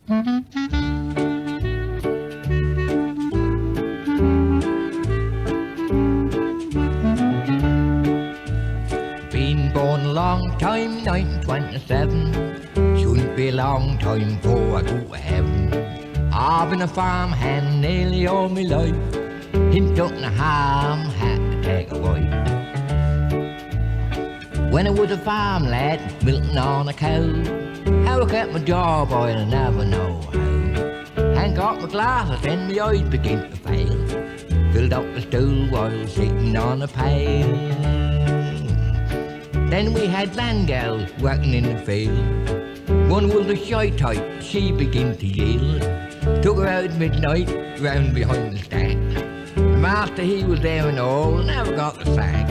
Been born a long time, 1927. Shouldn't be a long time before I go to heaven. I've been a farmhand nearly all my life. In Tottenham had to take a wife. When I was a farm lad, milking on a cow, how I kept my job, I'll never know how. And got my glasses and my eyes begin to fail. Filled up the stool while sitting on a pail. Then we had land girls working in the field. One was a shy type, she began to yield. Took her out at midnight, round behind the stack. The master, he was there and all, never got the sack.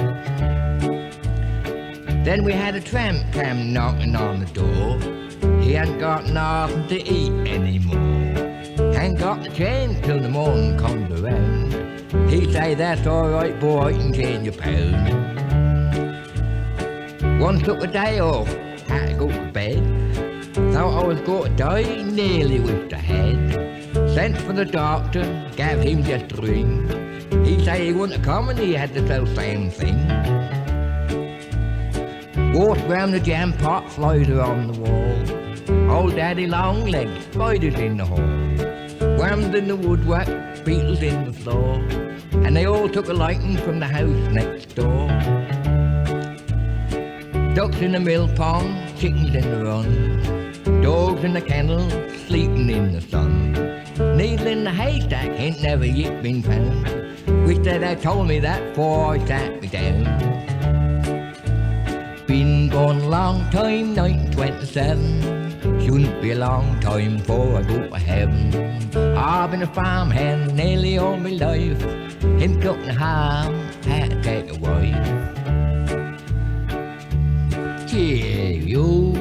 Then we had a tramp come knocking on the door. He hadn't got nothing to eat anymore. Ain't got the change till the morning comes around. He say, that's alright boy, I can change your pound. One took a day off, had to go to bed. Thought I was going to die, nearly wished I had. Sent for the doctor, gave him just a ring. He say he wouldn't come and he had the self-same thing. Walked round the jam pot, flies are on the wall. Old daddy long legs, spiders in the hall. Worms in the woodwork, beetles in the floor. And they all took a liking from the house next door. Ducks in the mill pond, chickens in the run. Dogs in the kennel, sleeping in the sun. Needle in the haystack ain't never yet been found. Wish that they told me that before I sat me down. Been gone a long time, 1927. Shouldn't be a long time before I go to heaven. I've been a farmhand nearly all my life. In Tottenham, had to take a wife. Cheerio.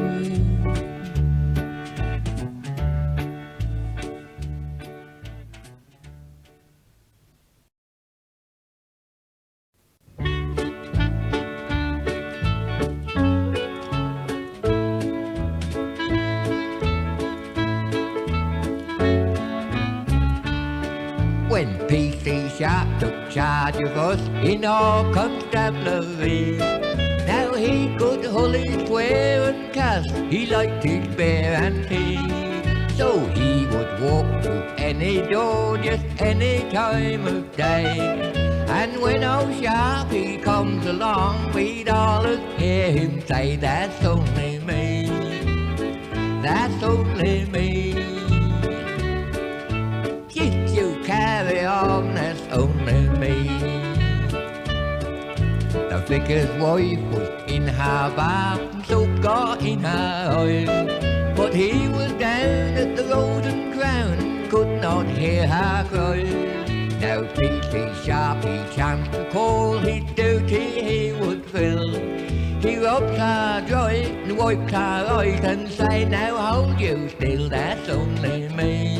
When PC Sharp took charge of us in our constabulary, now he could hully swear and cuss, he liked his beer and tea. So he would walk through any door just any time of day. And when old Sharpie comes along, we'd all hear him say, that's only me, that's only me. Just you carry on, that's only me. The vicar's wife was in her bath and so got in her eye. But he was down at the Rose and Crown, could not hear her cry. Now PC Sharpie chanced to call, his duty he would fill. He rubbed her dry and wiped her eyes and say, now hold you still, that's only me,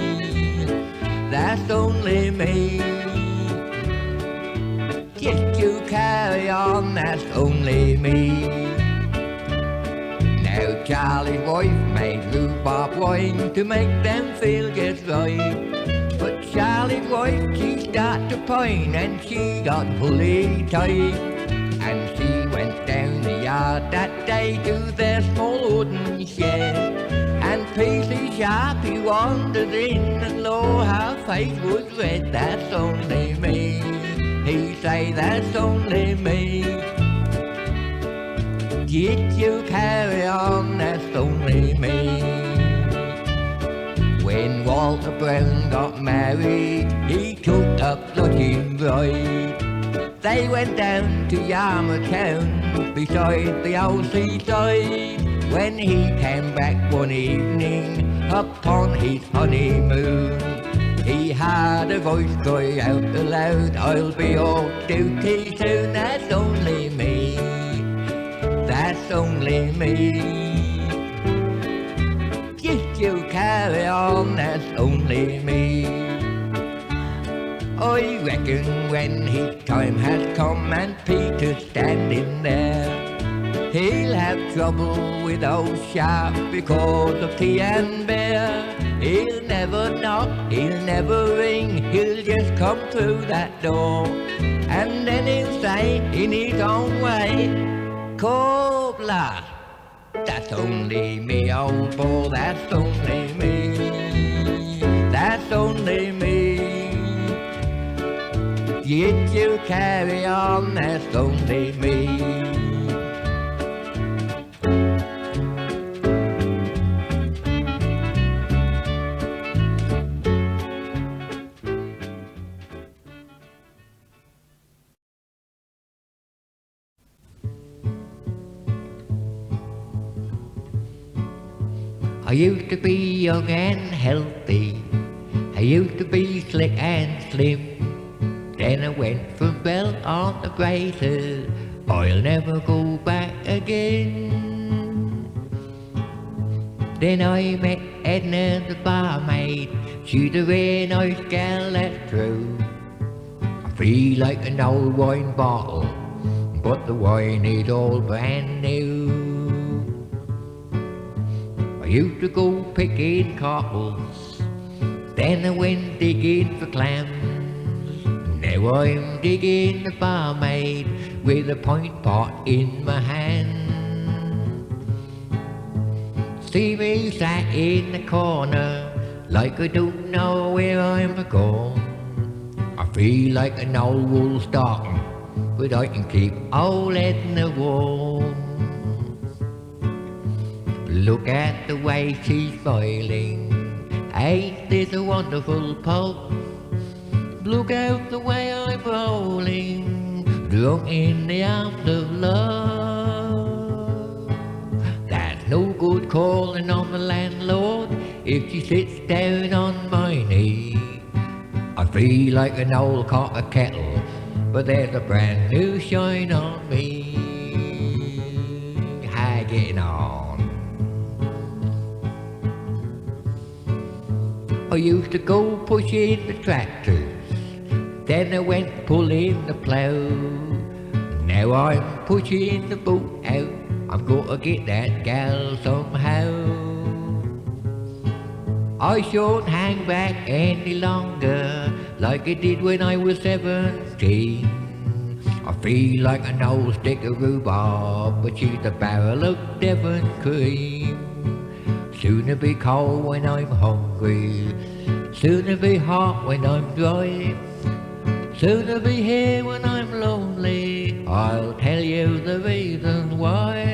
that's only me. Just you carry on, that's only me. Now Charlie's wife made rhubarb wine to make them feel just right. But Charlie's wife, she started to pine and she got fully tight. And she went down the yard that day to their small wooden shed. And PC Sharpie wandered in and lo, her face was red, that's only me. He say, that's only me. Yet you carry on, that's only me. When Walter Brown got married, he took a blushing bride. They went down to Yarmouth Town, beside the old seaside. When he came back one evening, upon his honeymoon, he heard a voice cry out aloud, I'll be off duty soon, that's only me, that's only me. Just you carry on, that's only me. I reckon when his time has come and Peter's standing there, he'll have trouble with old Sharp because of tea and beer. He'll never knock, he'll never ring, he'll just come through that door. And then he'll say in his own way, "Cobbler, that's only me, old boy, that's only me, that's only me. Yet you carry on, that's only me." I used to be young and healthy, I used to be slick and slim. Then I went from belt on to braces, I'll never go back again. Then I met Edna the barmaid, she's a real nice gal, that's true. I feel like an old wine bottle, but the wine is all brand new. I used to go picking cockles, then I went digging for clams. Now I'm digging the barmaid with a pint pot in my hand. See me sat in the corner like I don't know where I'm going. I feel like an old wool stocking, but I can keep old Edna warm. Look at the way she's smiling, ain't this a wonderful pulse? Look out the way I'm rolling, drunk in the arms of love. That's no good calling on the landlord if she sits down on my knee. I feel like an old copper kettle, but there's a brand new shine on me. How you getting on? I used to go pushing the tractors, then I went pulling the plough. Now I'm pushing the boat out, I'm gonna get that gal somehow. I shan't hang back any longer like I did when I was 17. I feel like an old stick of rhubarb, but she's a barrel of Devon cream. Soon it'll be cold when I'm hungry, soon it'll be hot when I'm dry, soon it'll be here when I'm lonely, I'll tell you the reason why.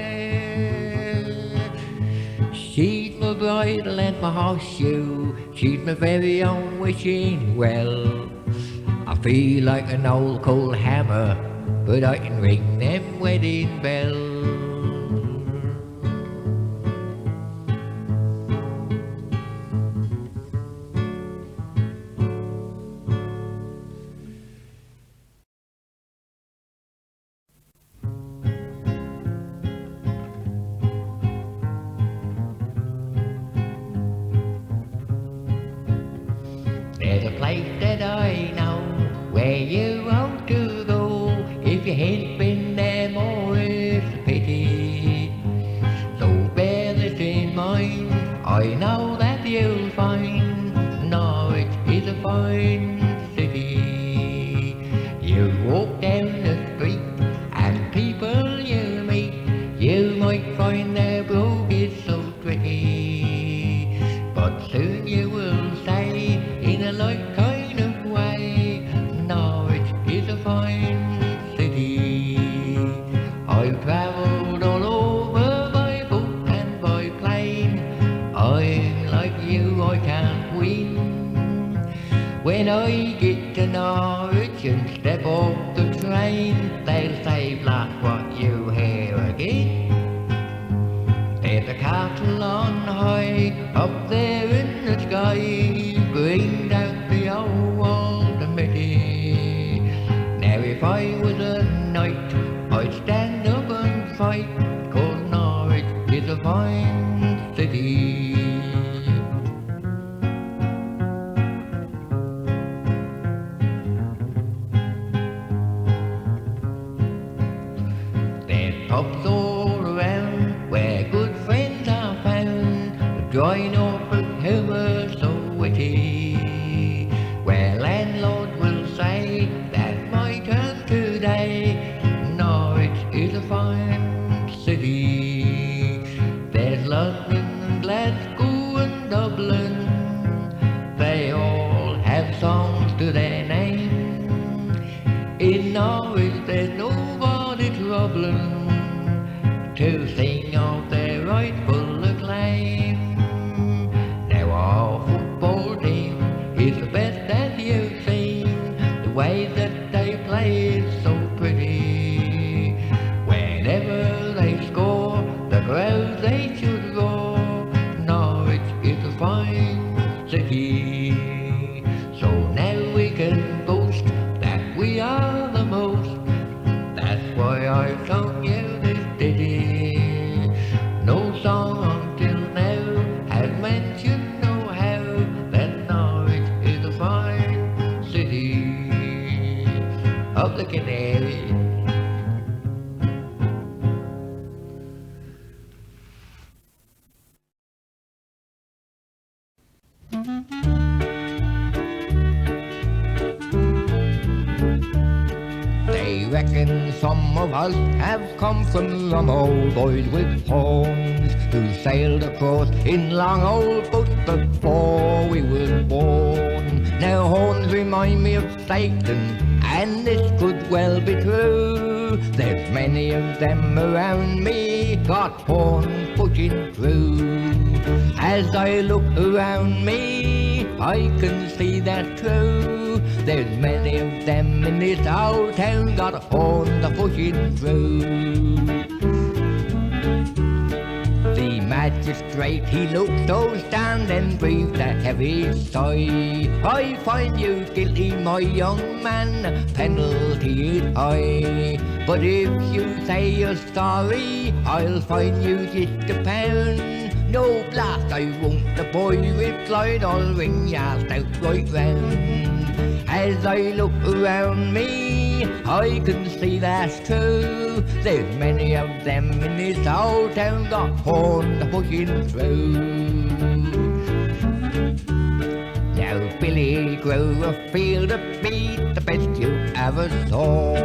She's my bridle and my horseshoe, she's my very own wishing well. I feel like an old cold hammer, but I can ring them wedding bells. There's a place that I know where you ought to go. If you ain't been there more, it's a pity. So bear this in mind, I know that you'll find Norwich is a fine city. You walk down the street and people you meet, you might find their brogue is so tricky, but soon you will say in a light kind of way, Norwich is a fine city. I've travelled all over by boat and by plane, I'm like you, I can't win. When I get to Norwich and step off the train, they'll say, "Black, what you here again?" There's a castle on high, up there in the sky, brings out the old committee. Now if I was a knight, I'd stand up and fight, 'cause Norwich is a fine city. There's pubs all around where good friends are found, drawing Norfolk humour so witty, where landlord will say that my turn today. Norwich is a fine city. There's London and Glasgow and Dublin. They all have songs to their name. In Norwich there's nobody troubling to sing of their rightful acclaim. Now our football team is the best that you've seen. The way that they play is so pretty. Whenever they score, the crowd they should roar. Norwich is a fine city. So now we can boast that we are the most. That's why I sung you this ditty. No song until now has mentioned no how that Norwich is a fine city of the Canaries. They reckon some of us have come from some old boys with horns who sailed across in long old boats before we were born. Now horns remind me of Satan, and this could well be true. There's many of them around me, got horns pushing through. As I look around me, I can see that true. There's many of them in this old town, got horns pushing through. The magistrate, he looked so stern and breathed a heavy sigh. I find you guilty, my young man, penalty is high. But if you say you're sorry, I'll fine you just £1. No blast, I won't, the boy replied, I'll ring ya stout right round. As I look around me, I can see that's true. There's many of them in this old town, got horns pushing through. Now Billy grew a field of beat, the best you ever saw.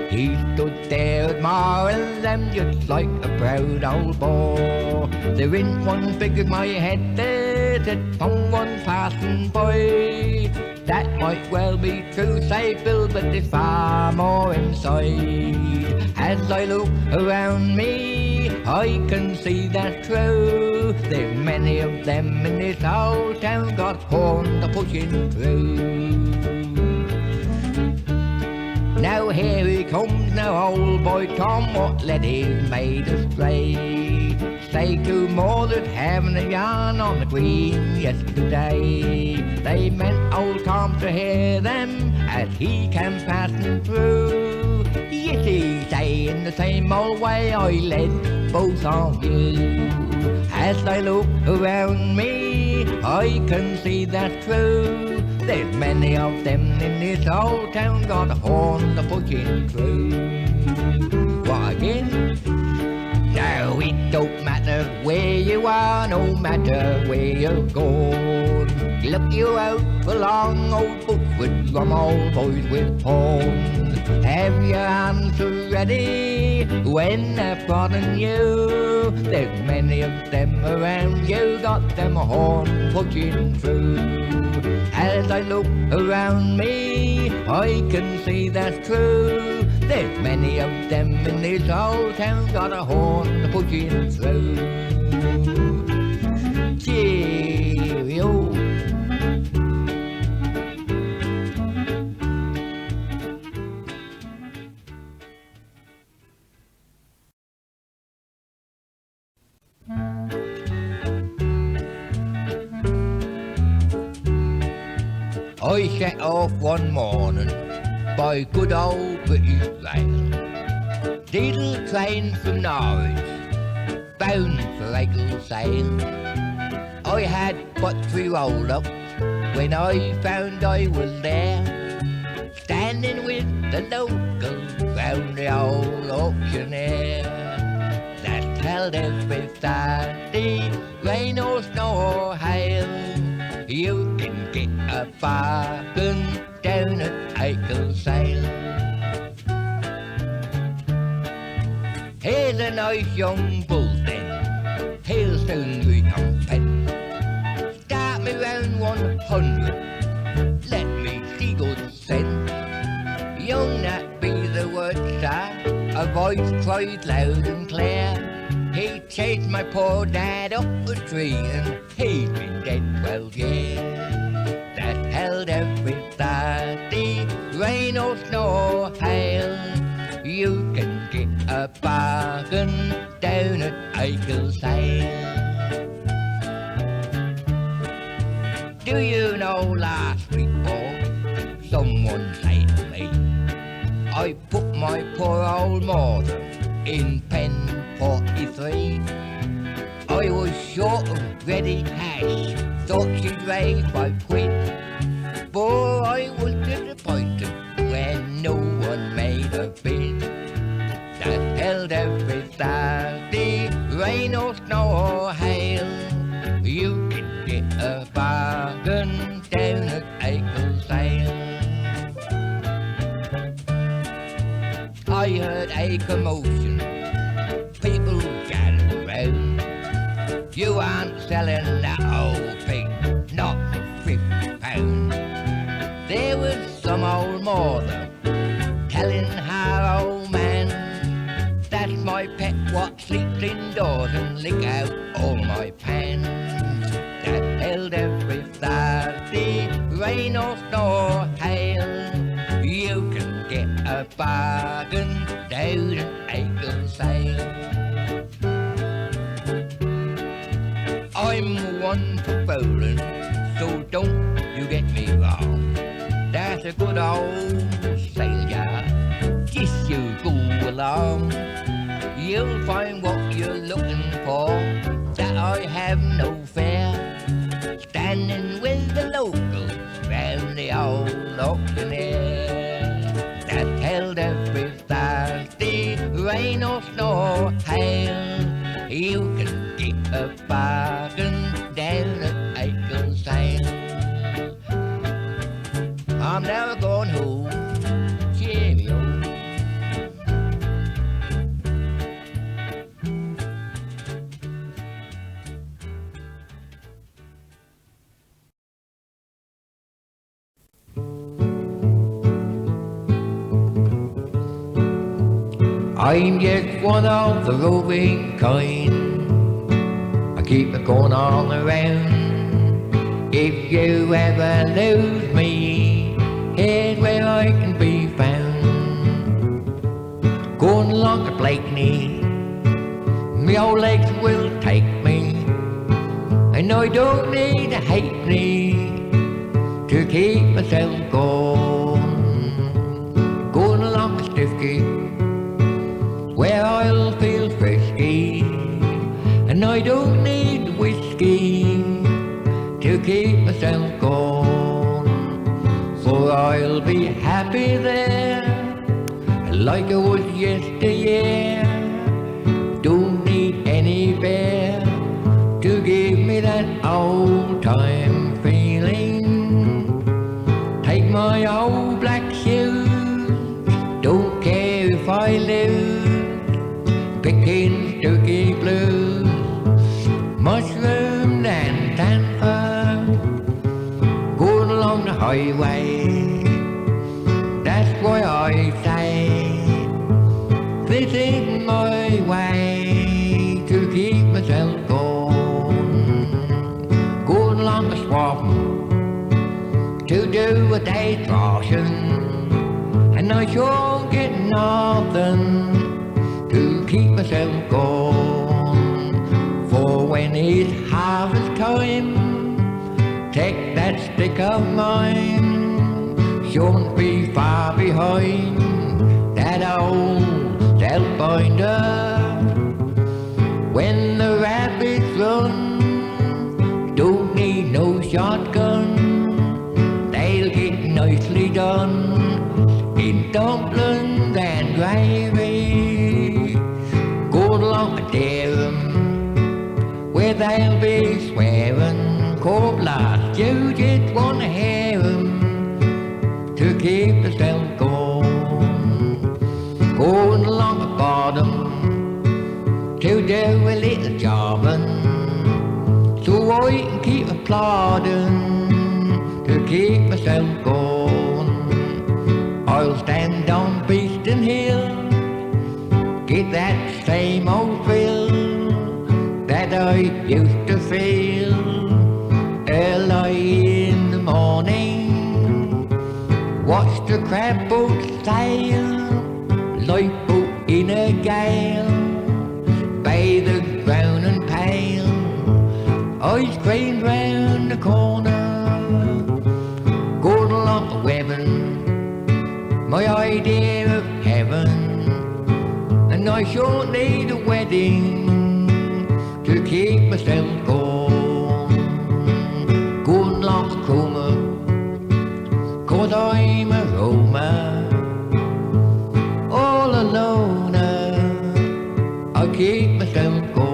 He stood there admiring them just like a proud old boar. There ain't one figured my head there, said someone passing by. That might well be true, say Bill, but there's far more inside. As I look around me, I can see that's true. There's many of them in this old town, got horns pushing through. Now here he comes, now old boy Tom, what led his maid astray. Say two more that having a yarn on the green yesterday. They meant old Tom to hear them as he came passing through. Yes, he say in the same old way, I led both of you. As I look around me, I can see that's true. There's many of them in this old town, got horns pushing through. What again? Now it don't matter where you are, no matter where you're going. Look you out for long old books with rum old boys with horns. Have your answer ready when they're prodding you. There's many of them around you, got them horns pushing through. As I look around me, I can see that's true. There's many of them in this old town, got a horn pushing through. Cheerio. I set off one morning by good old British Rail. Diesel train from Norwich, bound for Egglesale. I had but 3 roll up when I found I was there, standing with the locals round the old auctioneer. That's held every Saturday, rain or snow or hail. You can get a bargain down at Aikelsale. Here's a nice young bull then, he'll soon recompense. Start me round 100, let me see good sense. Young that be the word, sir, a voice cried loud and clear. He chased my poor dad up a tree and he's been dead 12 years. That held every Saturday, rain or snow or hail. You can get a bargain down at Aikelsale. Do you know last week, boy, someone said to me, I put my poor old mother in pen 43. I was short of ready cash, thought she'd raise 5 quid. But I was disappointed when no one made a bid. That held every Saturday, rain or snow or hail. You can get a bargain down at Aikelsale. I heard a commotion, people gathered round. You aren't selling that old pig, not for £50. There was some old mother telling her old man, that's my pet what sleeps indoors and lick out all my pans. That held every Saturday, rain or snow or hail. You can get a bargain down at Aikelsale. I'm one for fooling, so don't you get me wrong. That's a good old sailor, just you go along. You'll find what you're looking for, that I have no fear. Standing with the locals round the old auctioneer. That held every Thursday, rain or snow or hail. You can get a bargain down at Aikelsale. I'm never going home, cheerio. I'm just one of the roving kind, I keep it going all around. If you ever lose me, here's where I can be found. Going along to Blakeney, my old legs will take me, and I don't need a halfpenny to keep myself going. Going along to Stiffkey, where I'll feel frisky, and I don't need whiskey to keep myself going. For I'll be happy there, like I was yesteryear. Don't need any bear to give me that old time feeling. Take my old black shoes, don't care if I lose. Picking Stooky Blues, mushroom and tanfer, going along the highway. That's why I say this is my way to keep myself going. Going along the swamp to do a day's washing, and I sure get nothing to keep myself going. For when it's harvest time, take that stick of mine, shouldn't be far behind that old spellbinder. When the rabbits run, don't need no shotgun, they'll get nicely done in dumplings and gravy. Going along a dairy you just want to hear 'em to keep yourself going. Going along the bottom to do a little jobbing, so I can keep applauding to keep myself going. I'll stand on Beeston Hill, get that same old thrill that I used to feel early in the morning. Watch the crab boats sail, lifeboat in a gale, bathers brown and pale, ice cream round the corner, going along the webbing, my idea of heaven. And I sure need a wedding to keep myself going. Going along the Cromer, 'cause I'm a roamer, all alone. I keep myself going.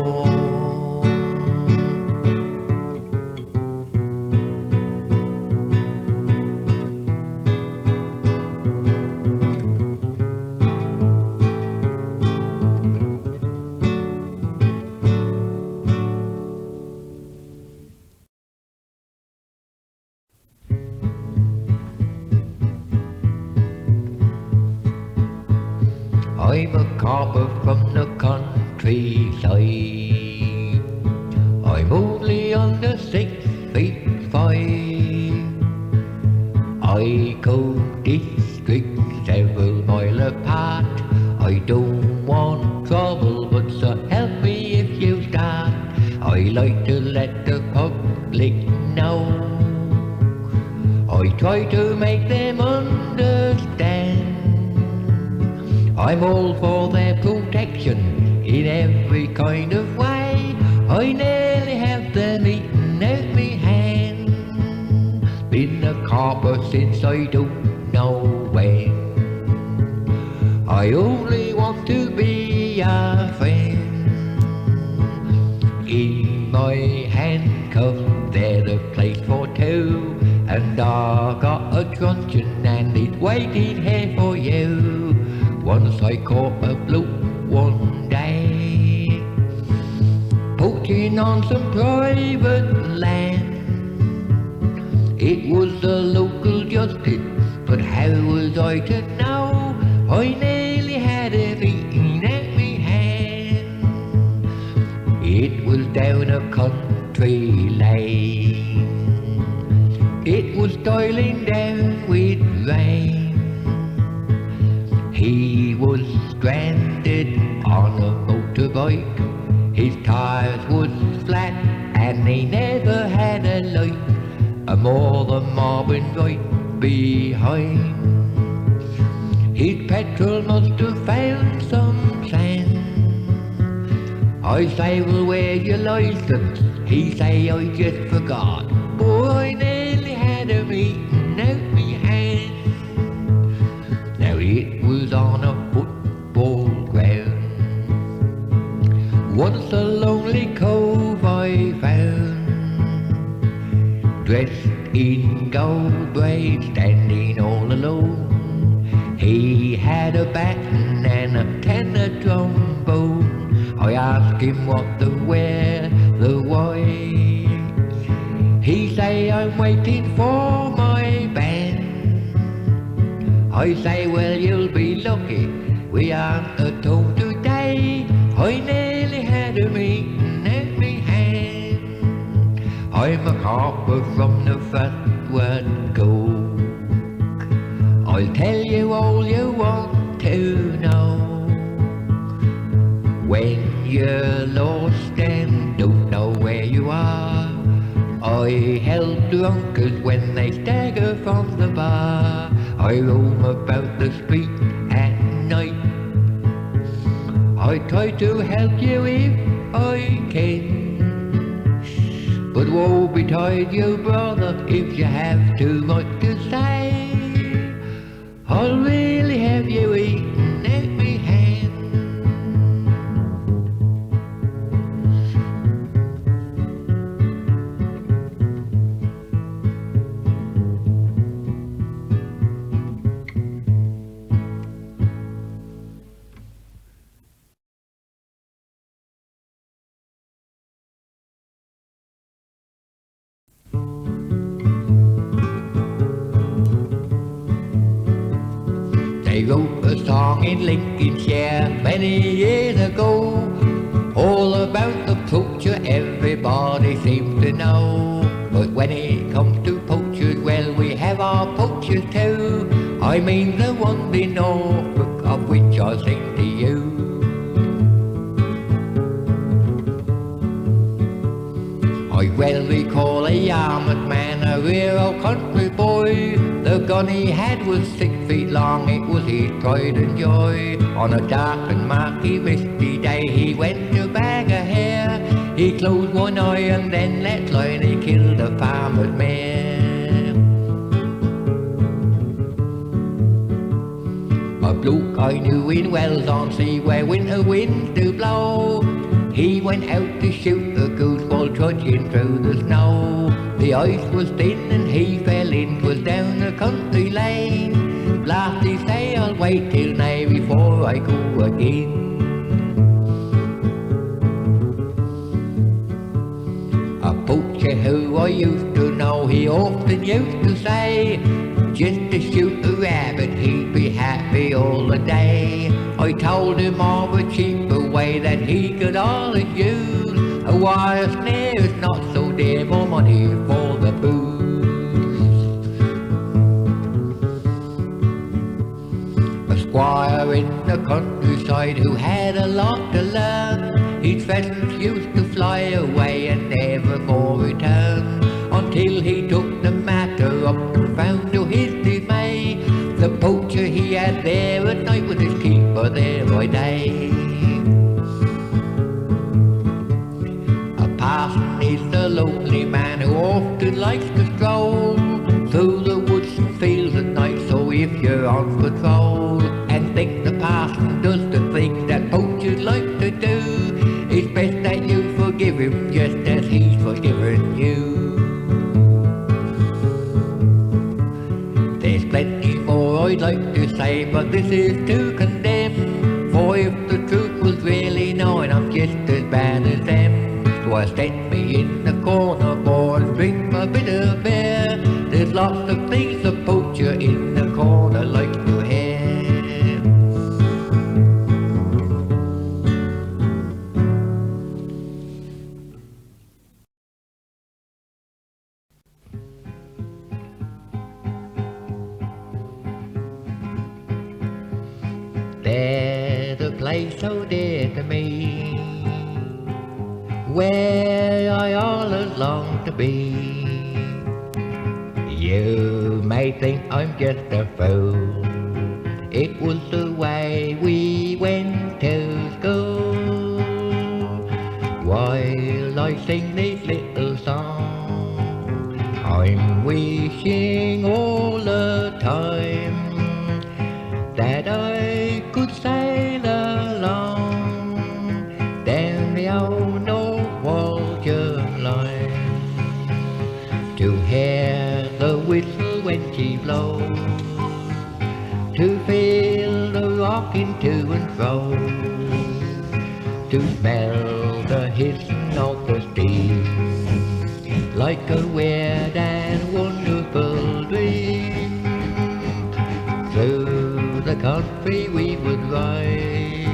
I'm a copper from the countryside. I'm only under 6'5". I go districts several mile apart. I don't want trouble, but so help me if you start. I like to let the public know. I try to make them understand. I'm all for their protection in every kind of way. I nearly have them eaten out me hand. Been a copper since I don't know when. I only want to be a friend. In my handcuffs there's a place for two, and I got a truncheon and it's waiting here for you. Once I caught a bloke one day, poaching on some private land. It was the local justice, but how was I to know? I nearly had him eaten at me hand. It was down a country lane, it was styling down with rain. He was stranded on a motorbike, his tires was flat and he never had a light, and more than mobbing right behind. His petrol must have found some sand. I say, well, where's your license? He say, I just forgot. Boy, I nearly had him eaten out me hand. Now it was on a football ground, once a lonely cove I found, dressed in gold braid, standing all alone. He had a baton and a tenor trombone. I asked him what the where, the why. He say, I'm waiting for my band. I say, well, you'll be lucky, we aren't at home today. I nearly had him eaten at me hand. I'm a copper from the firstward go. I'll tell you all you want to know. When you're lost and don't know where you are, I help drunkards when they stagger from the bar. I roam about the street at night. I try to help you if I can, but woe betide you, brother, if you have too much to say. I'll really have you eaten at me hand. They wrote a song in Lincolnshire many years ago, all about the poacher everybody seems to know. But when it comes to poachers, well, we have our poachers too. I mean the ones in Norfolk, of which I sing to you. I well recall a Yarmouth man, a real old country boy. The gun he had was 6 feet long, it was his pride and joy. On a dark and murky misty day he went to bag a hare. He closed one eye and then let fly and he killed a farmer's mare. A bloke I knew in Wells-on-Sea, where winter winds do blow, he went out to shoot a goose while trudging through the snow. The ice was thin and he fell in, 'twas down a country lane. Last he say, I'll wait till night before I go again. A poacher who I used to know, he often used to say, just to shoot a rabbit he'd be happy all the day. I told him of a cheaper way that he could always use. A wire snare is not so dear, more money for the booze. A squire in the countryside who had a lot to learn, his pheasants used to fly away and never more return, until he took the matter up and found to his dismay, the poacher he had there at night was his keeper there by day. A parson is the lonely man who often likes to stroll through the woods and fields at night. So if you're on patrol and think the parson does the things that poachers like to do, it's best that you forgive him just as he's forgiven you. There's plenty more I'd like to say, but this is to condemn. For if the truth was really known, I'm just as bad as them. So I stand me in the corner, boy, and drink my bitter beer. There's lots of things the poacher in the corner likes to hear. There's a place so dear to me, where I always long to be. You may think I'm just a fool, it was the way we went to school. While I sing this little song, I'm wishing all the time that I could sail along down the old Norwegian line, to hear the whistle when she blows, to feel the rocking to and fro, to smell the hissing of the steam, like a weird and wonderful dream. Through the country we would ride,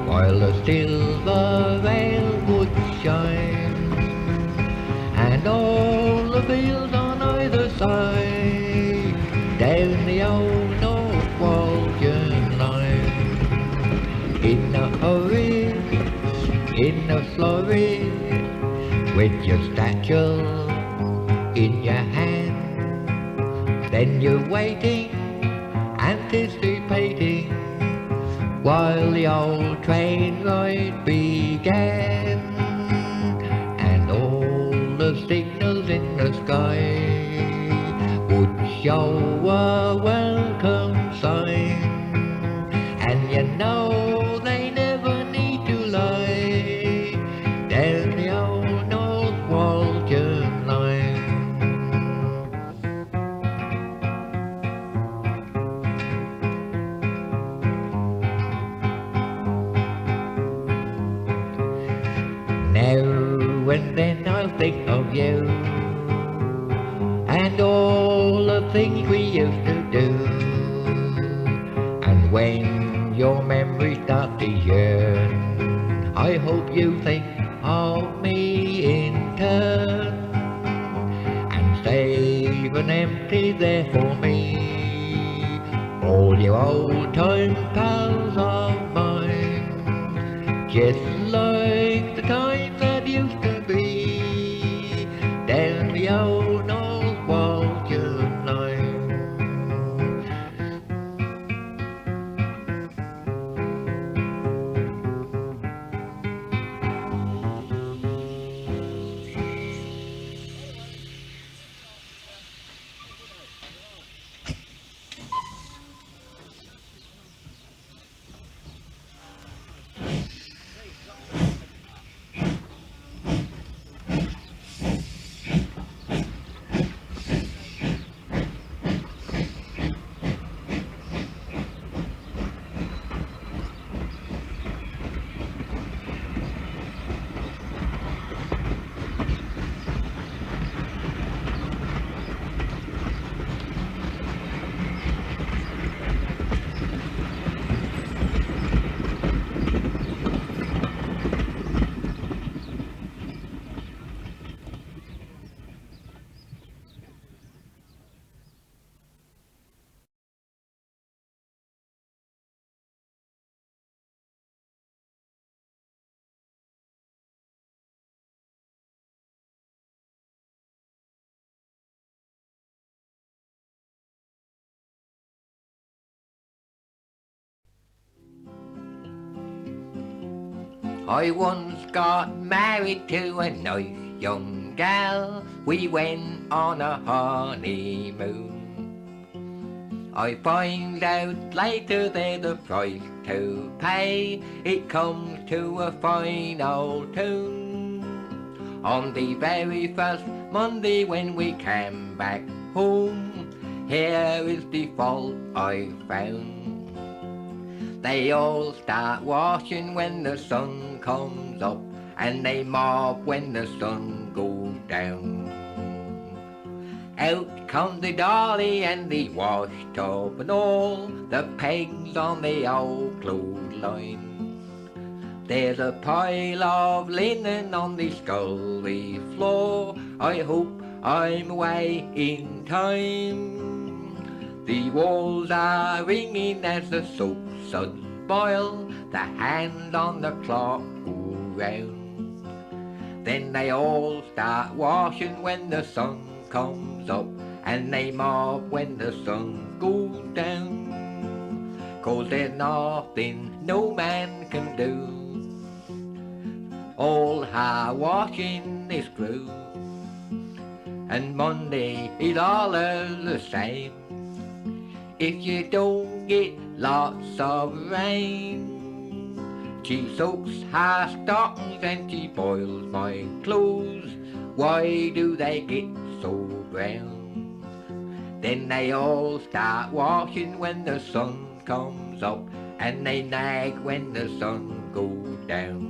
while the silver veil would shine, and all the fields on either side, down the old Norwegian line. In a hurry, in a flurry, with your satchel in your hand, then you're waiting, anticipating, while the old train ride began, and all the signals in the sky would show a welcome sign, and you know they never need to lie, down the old Norwegian line. Now and then I'll think of you, and all the things we used to do, when your memories start to yearn, I hope you think of me in turn and save an empty there for me. All you old time pals of mine, just like the times that used to be down the old North Walshire line. I once got married to a nice young gal. We went on a honeymoon. I find out later there's a price to pay. It comes to a fine old tune. On the very first Monday when we came back home, here is the fault I found. They all start washing when the sun comes up, and they mop when the sun goes down. Out comes the dolly and the wash tub and all the pegs on the old clothesline. There's a pile of linen on the scullery floor. I hope I'm away in time. The walls are ringing as the soap suds boil. The hands on the clock go round. Then they all start washing when the sun comes up, and they mop when the sun goes down. 'Cause there's nothing no man can do. All her washing is through, and Monday is all the same. If you don't get lots of rain, she soaks her stockings and she boils my clothes. Why do they get so brown? Then they all start washing when the sun comes up, and they nag when the sun goes down.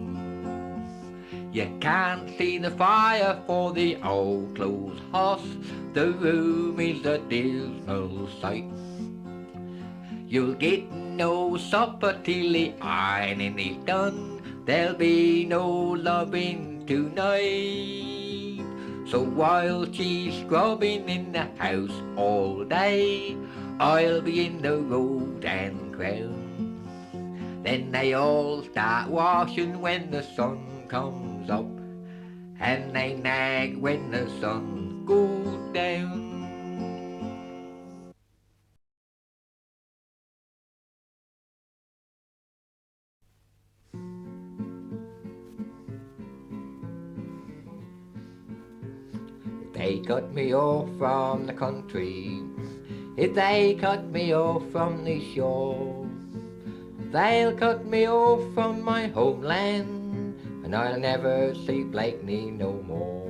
You can't see the fire for the old clothes horse. The room is a dismal sight. You'll get no supper till the ironing is done. There'll be no loving tonight. So while she's scrubbing in the house all day, I'll be in the road and crowd. Then they all start washing when the sun comes up, and they nag when the sun goes down. They cut me off from the country, if they cut me off from the shore, they'll cut me off from my homeland, and I'll never see Blakeney no more.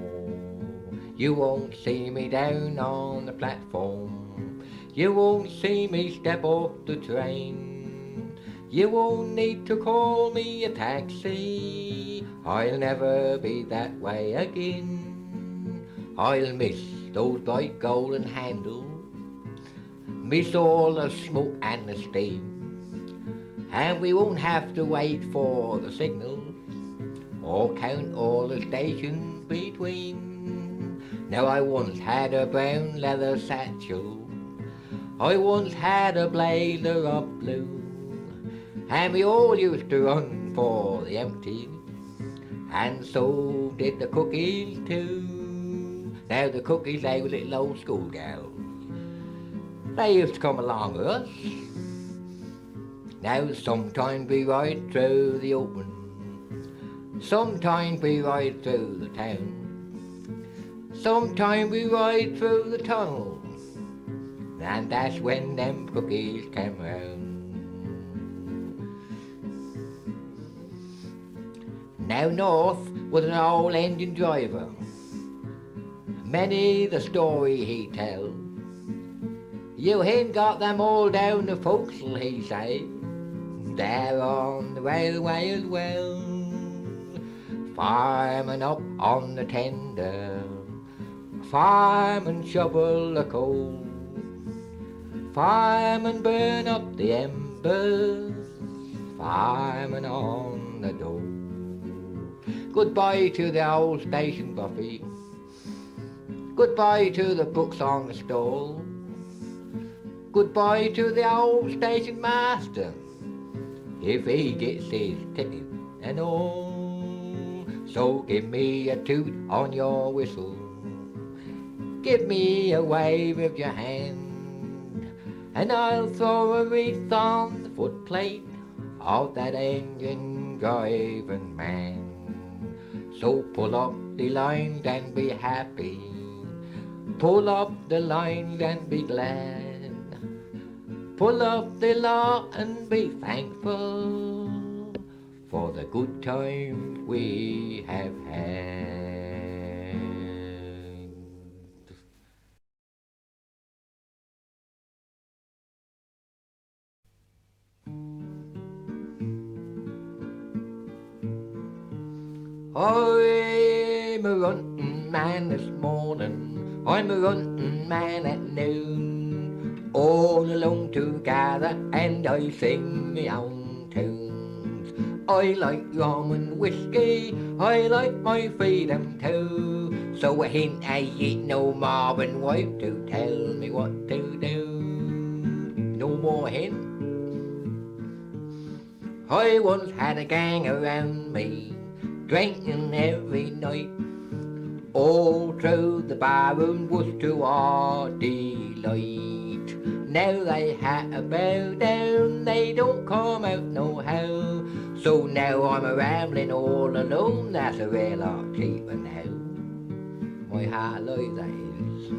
You won't see me down on the platform, you won't see me step off the train, you won't need to call me a taxi, I'll never be that way again. I'll miss those bright golden handles, miss all the smoke and the steam, and we won't have to wait for the signals or count all the stations between. Now I once had a brown leather satchel, I once had a blazer of blue, and we all used to run for the empties, and so did the cookies too. Now the cookies, they were little old schoolgirls, they used to come along with us. Now sometimes we ride through the open, sometimes we ride through the town, sometimes we ride through the tunnel, and that's when them cookies came round. Now North was an old engine driver, many the story he tells. You ain't got them all down the forecastle, he say, they're on the railway as well. Fireman up on the tender, fireman shovel the coal, fireman burn up the embers, fireman on the door. Goodbye to the old station buffy, goodbye to the books on the stall, goodbye to the old station master, if he gets his ticket and all. So give me a toot on your whistle, give me a wave of your hand, and I'll throw a wreath on the footplate of that engine driving man. So pull up the lines and be happy, pull up the lines and be glad, pull up the law and be thankful for the good times we have had. I'm a running man this morning, I'm a running man at noon, all alone together and I sing my own tunes. I like rum and whiskey, I like my freedom too, so I ain't no Marvin wife to tell me what to do. No more hint. I once had a gang around me, drinking every night, all through the barroom was to our delight. Now they had to bow down, they don't come out no how, so now I'm a rambling all alone, that's a real lot cheaper now. My heart lies that is.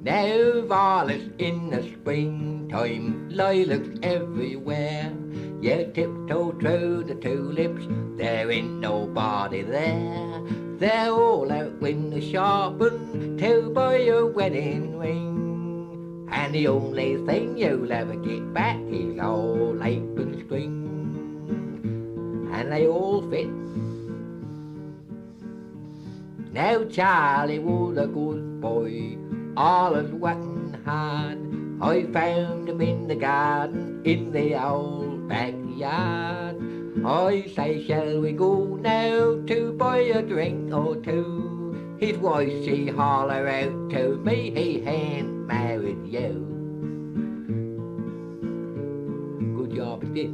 Now violets in the springtime, lilacs everywhere, you tiptoe through the tulips, there ain't nobody there. They're all out window shopping to buy your wedding ring, and the only thing you'll ever get back is old apron string, and they all fit. Now Charlie was a good boy, all is working hard. I found him in the garden, in the old backyard. I say, shall we go now to buy a drink or two? His wife, she holler out to me, he ain't married you. Good job he did.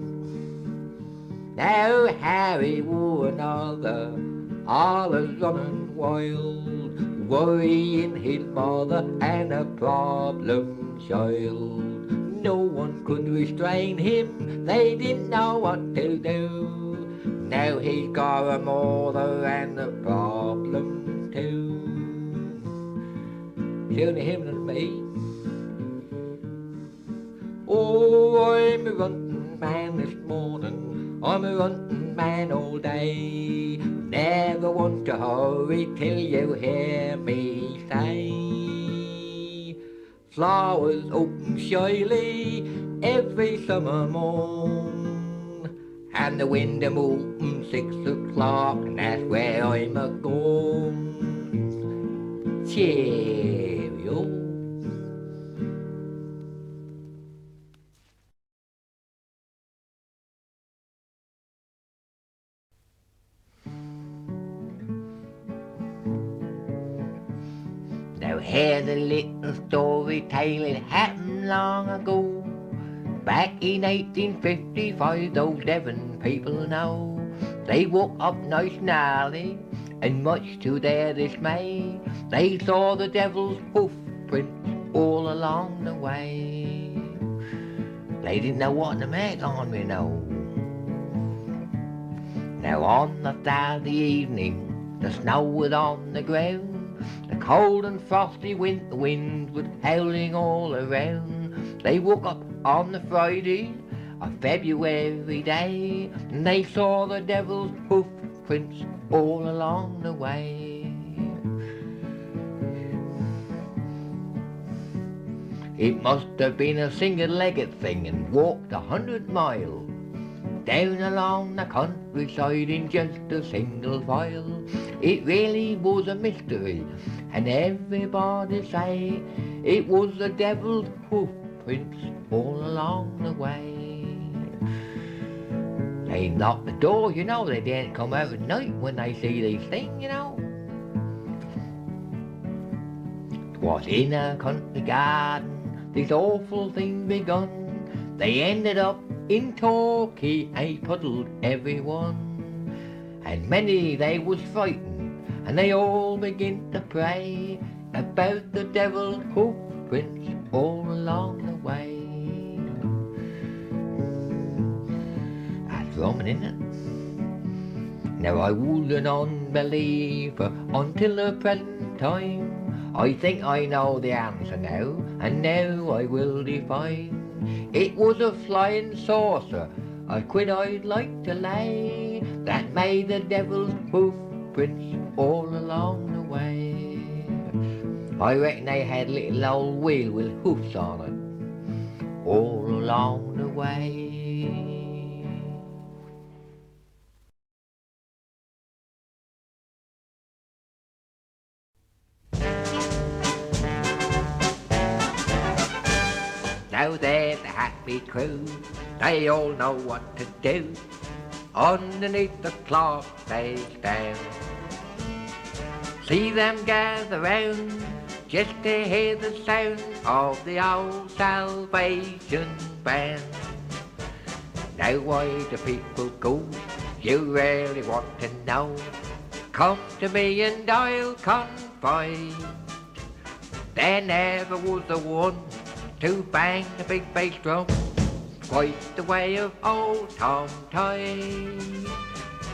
Now Harry wore another, all is running wild, worrying his mother and a problem child. No one could restrain him, they didn't know what to do. Now he's got a mother and a problem too. It's only him and me. Oh, I'm a running man this morning, I'm a running man all day. Never want to hurry till you hear me say, flowers open shyly every summer morn, and the window open 6 o'clock, and that's where I'm a-gone. Cheerio. Now here's a little story tale, it happened long ago. Back in 1855, those Devon people know. They woke up nice and early, and much to their dismay, they saw the devil's hoof prints all along the way. They didn't know what to make on me, no. Now on the Saturday evening, the snow was on the ground, the cold and frosty winter winds were howling all around. They woke up on the Friday, a February day, and they saw the devil's hoof prints all along the way. It must have been a single-legged thing and walked 100 miles down along the countryside in just a single file. It really was a mystery, and everybody say it was the devil's hoof prints all along the way. They locked the door, you know, they didn't come out at night when they see these things, you know. 'Twas in a country garden this awful thing begun. They ended up in Torquay, and puddled everyone. And many they was frightened, and they all begin to pray about the devil's hoof prints all along the way. That's Roman, isn't it? Now I was an unbeliever until the present time. I think I know the answer now, and now I will define. It was a flying saucer, a quid I'd like to lay, that made the devil's hoof prints all along the way. I reckon they had a little old wheel with hoofs on it all along the way. Now they're the happy crew, they all know what to do. Underneath the clock they stand. See them gather round just to hear the sound of the old Salvation Band. Now why do people go? You really want to know? Come to me and I'll confide. There never was the one to bang the big bass drum quite the way of old Tom Todd.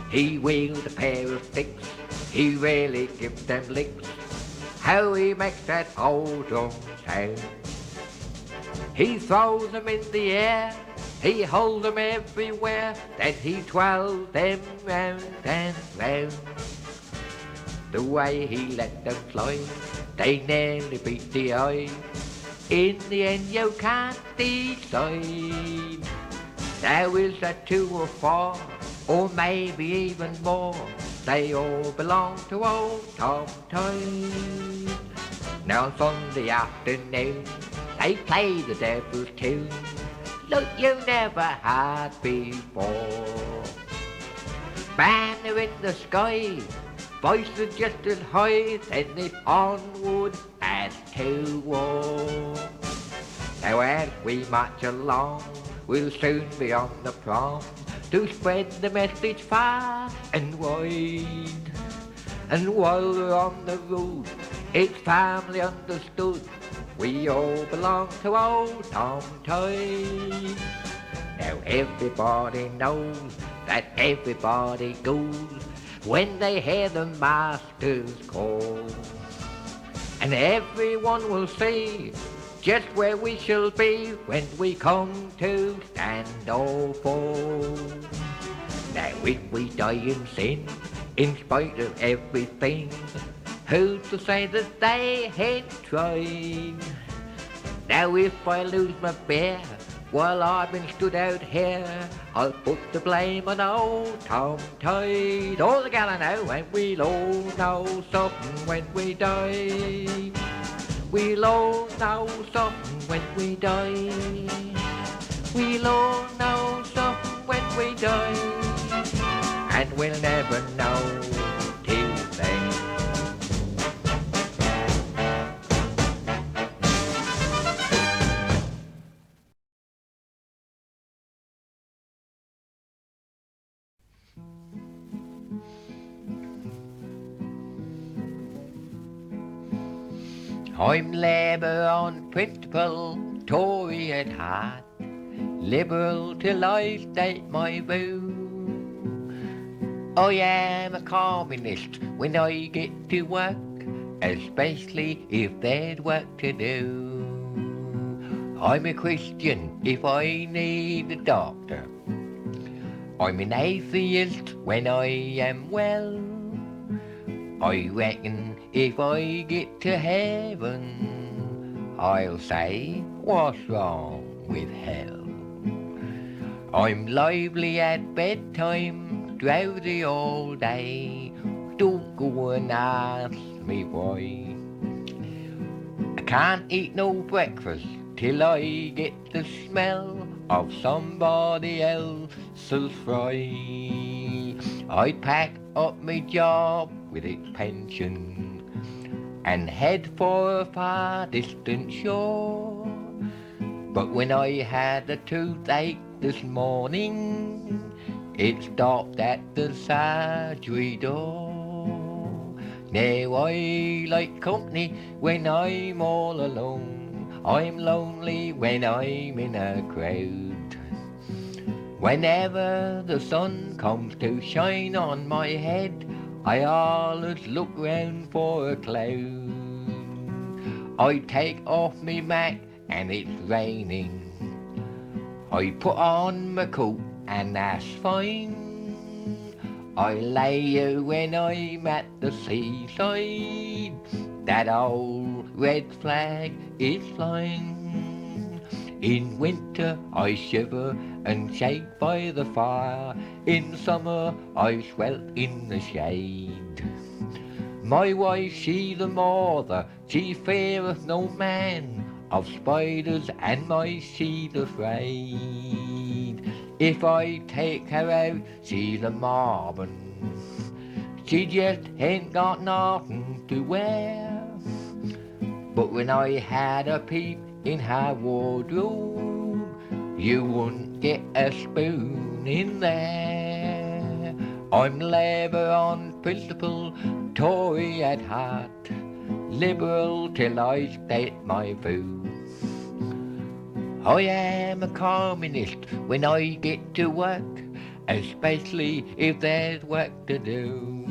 He wields a pair of sticks, he really gives them licks. How he makes that old drum sound. He throws them in the air, he holds them everywhere, then he twirls them round and round. The way he let them fly, they nearly beat the eye. In the end you can't decide. Now is that 2 or 4, or maybe even more, they all belong to old Tom Todd. Now on Sunday afternoon they play the devil's tune like you never had before. Banner in the sky, voices just as high, then it's onward as to war. Now as we march along, we'll soon be on the prom to spread the message far and wide. And while we're on the road, it's firmly understood we all belong to old Tom Todd. Now everybody knows that everybody goes when they hear the master's call. And everyone will see just where we shall be when we come to stand or fall. Now if we die in sin, in spite of everything, who's to say that they ain't tried? Now if I lose my bear while I've been stood out here, I'll put the blame on old Tom Todd. All together now, and we'll all know something when we die. We'll all know something when we die. We'll all know something when we die. And we'll never know till then. I'm Labour on principle, Tory at heart, Liberal till I state my view. I am a communist when I get to work, especially if there's work to do. I'm a Christian if I need a doctor. I'm an atheist when I am well. I reckon if I get to heaven, I'll say, what's wrong with hell? I'm lively at bedtime, drowsy all day. Don't go and ask me why. I can't eat no breakfast till I get the smell of somebody else's fry. I'd pack up my job with its pension and head for a far distant shore. But when I had a toothache this morning, it stopped at the surgery door. Now I like company when I'm all alone. I'm lonely when I'm in a crowd. Whenever the sun comes to shine on my head, I always look round for a cloud. I take off me mac and it's raining. I put on my coat and that's fine. I lay here when I'm at the seaside. That old red flag is flying. In winter I shiver and shake by the fire. In summer I swelt in the shade. My wife, she's a mother, she feareth no man. Of spiders and mice she's afraid. If I take her out, she's a mobbin'. She just ain't got nothing to wear. But when I had a peep in her wardrobe, you wouldn't get a spoon in there. I'm Labour on principle, Tory at heart, Liberal till I state my view. I am a communist when I get to work, especially if there's work to do.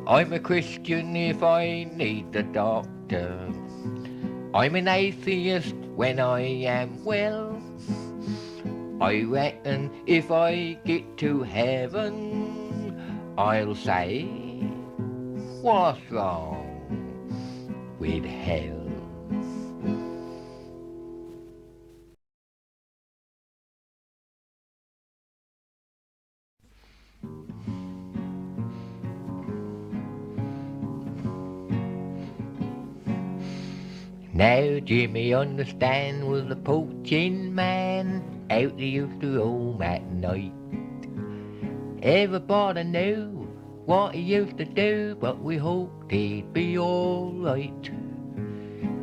I'm a Christian if I need the doctor. I'm an atheist when I am well. I reckon if I get to heaven, I'll say, what's wrong with hell? Now Jimmy understand was a poaching man, out he used to roam at night. Everybody knew what he used to do, but we hoped he'd be alright.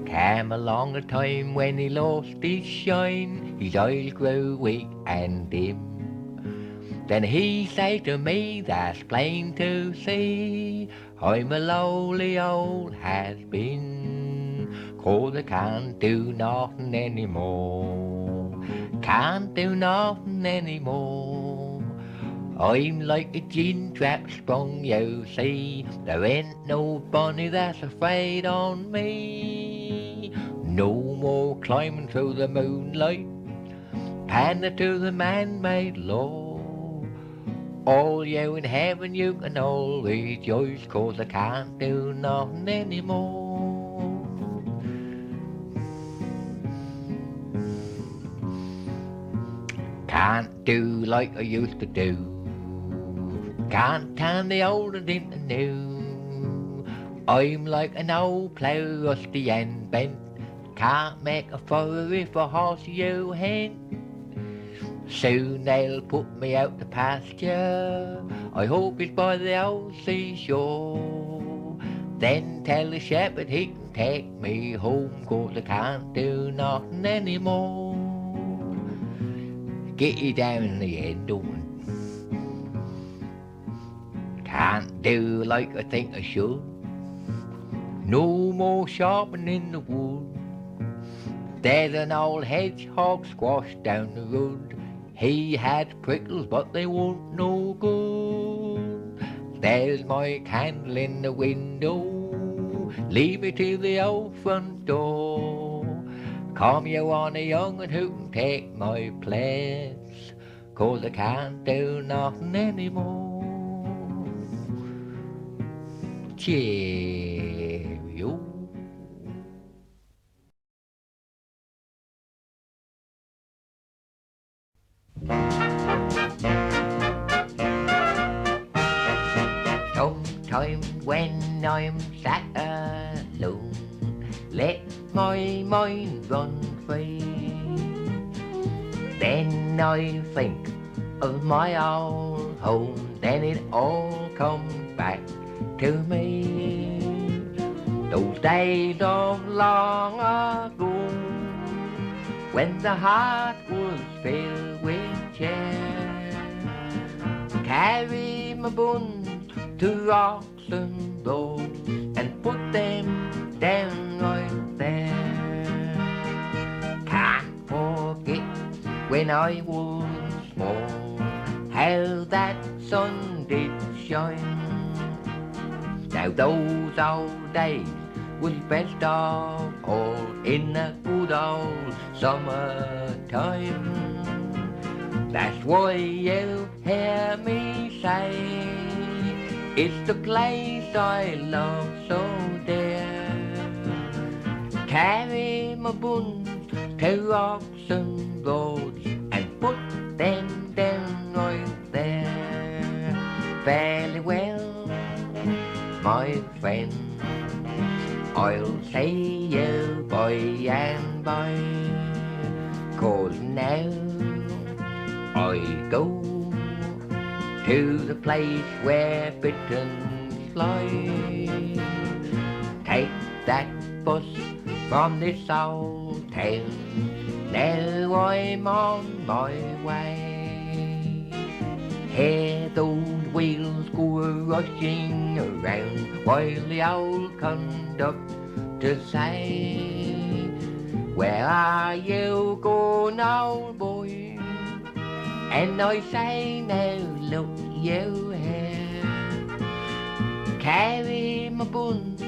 Came along a time when he lost his shine, his eyes grew weak and dim. Then he said to me, that's plain to see, I'm a lowly old has-been, 'cause I can't do nothing anymore. Can't do nothing anymore. I'm like a gin trap sprung, you see. There ain't no bunny that's afraid on me. No more climbing through the moonlight, pander to the man-made law. All you in heaven you can all rejoice, 'cause I can't do nothing anymore. Can't do like I used to do. Can't turn the old and into new. I'm like an old plough, rusty and bent. Can't make a furrow if a horse you ain't. Soon they'll put me out to pasture. I hope it's by the old seashore. Then tell the shepherd he can take me home, 'cause I can't do nothing anymore. Get you down in the end, Owen. Can't do like I think I should. no more sharpening in the wood. There's an old hedgehog squashed down the road. He had prickles, but they weren't no good. There's my candle in the window. Leave me to the old front door. Come you on a young and who can take my place? 'Cause I can't do nothing anymore. Cheerio. Sometimes when I'm sat alone, let my mind run free. Then I think of my old home, then it all comes back to me. Those days of long ago, when the heart was filled with cheer. Carry my buns to rocks and roads and put them down right there. Can't forget when I was small, how that sun did shine. Now those old days was best of all in the good old summertime. That's why you hear me say it's the place I love so dear. Carry my buns to rocks and roads and put them down right there. Fairly well, my friend, I'll see you by and by, 'cause now I go to the place where bitterns fly. Take that bus from this old town, now I'm on my way. Hear those wheels go rushing around while the old conductor say, where are you going, old boy? And I say, now look you here, carry my buns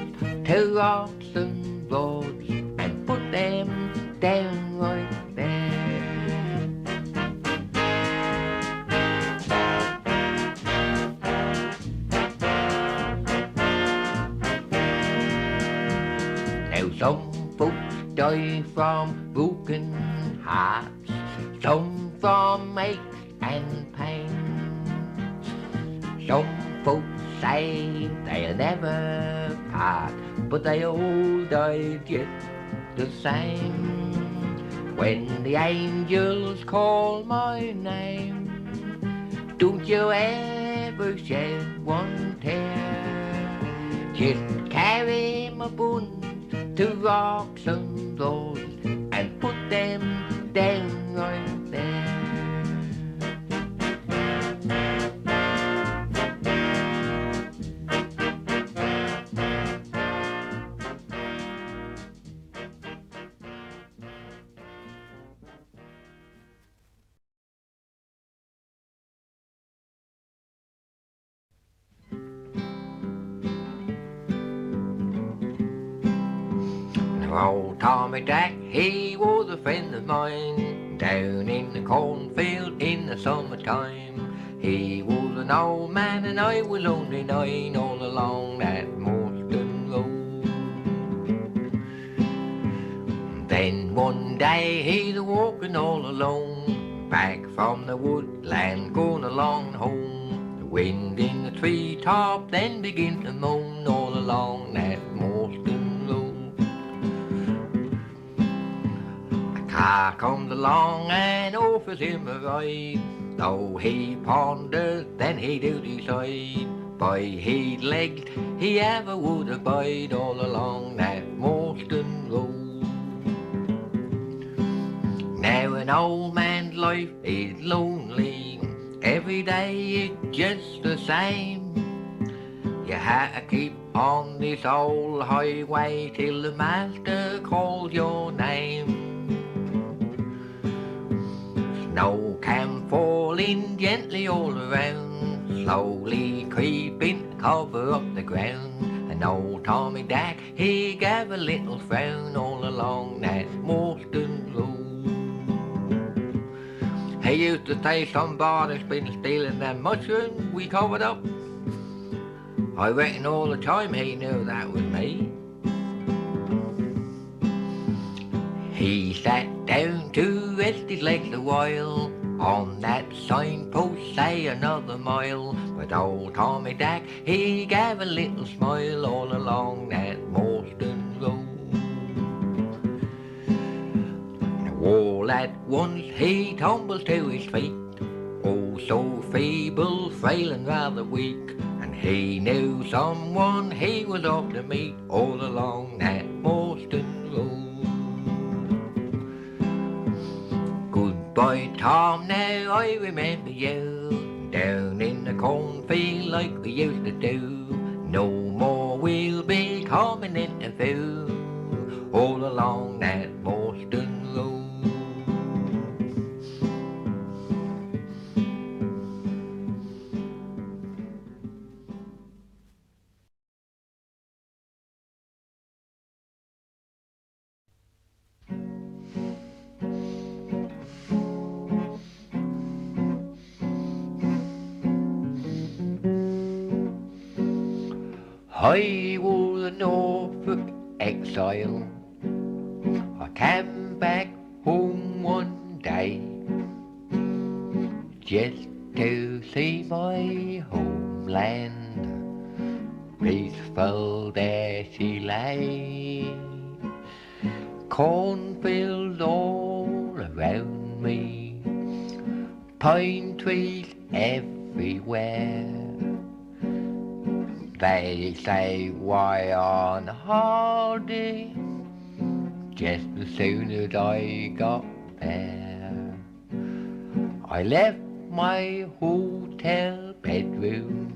to rocks and roads and put them down right there. Now some folks die from broken hearts, some from aches and pain. Some folks say they'll never part, but they all die just the same. When the angels call my name, don't you ever shed one tear. Just carry my buns to rocks and roads and put them down right there. Old Tommy Jack, he was a friend of mine, down in the cornfield in the summertime. He was an old man and I was only 9, all along that Morstan Road. Then one day he's walking all alone, back from the woodland going along home. The wind in the treetop then begins to moan all along that Morstan Road. Car comes along and offers him a ride, though he ponders, then he do decide, by his legs he ever would abide all along that Morstan Road. Now an old man's life is lonely, every day it's just the same. You have to keep on this old highway till the master calls your name. Snow can fall in gently all around, slowly creeping cover up the ground. And old Tommy Dack, he gave a little frown all along that Morstan Road. He used to say somebody's been stealing them mushrooms we covered up. I reckon all the time he knew that was me. He sat down to rest his legs a while, on that signpost say another mile. But old Tommy Dack, he gave a little smile all along that Morstan Road. All at once he tumbles to his feet, oh so feeble, frail and rather weak, and he knew someone he was off to meet all along that Morstan Road. Goodbye Tom, now I remember you, down in the cornfield like we used to do. No more we'll be coming into view all along that Morstan Road. I was a Norfolk exile. I came back home one day just to see my homeland, peaceful there she lay. Cornfields all around me, pine trees everywhere. They say, why on holiday? Just as soon as I got there, I left my hotel bedroom.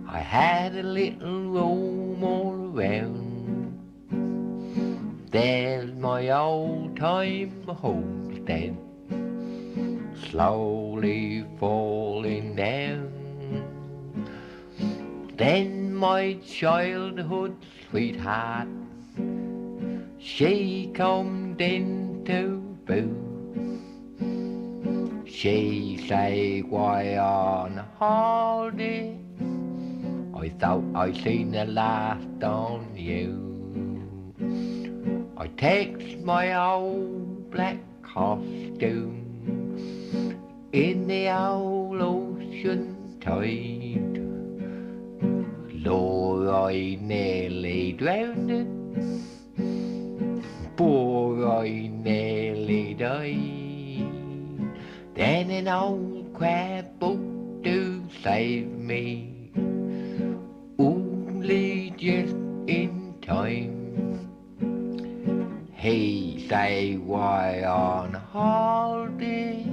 I had a little roam all around. There's my old time homestead, slowly falling down. Then my childhood sweetheart, she come into view. She say, why on holiday? I thought I seen the last on you. I takes my old black costume in the old ocean tide. Lord, I nearly drowned it, poor I nearly died. Then an old crab boat to save me, only just in time. He say, why on holiday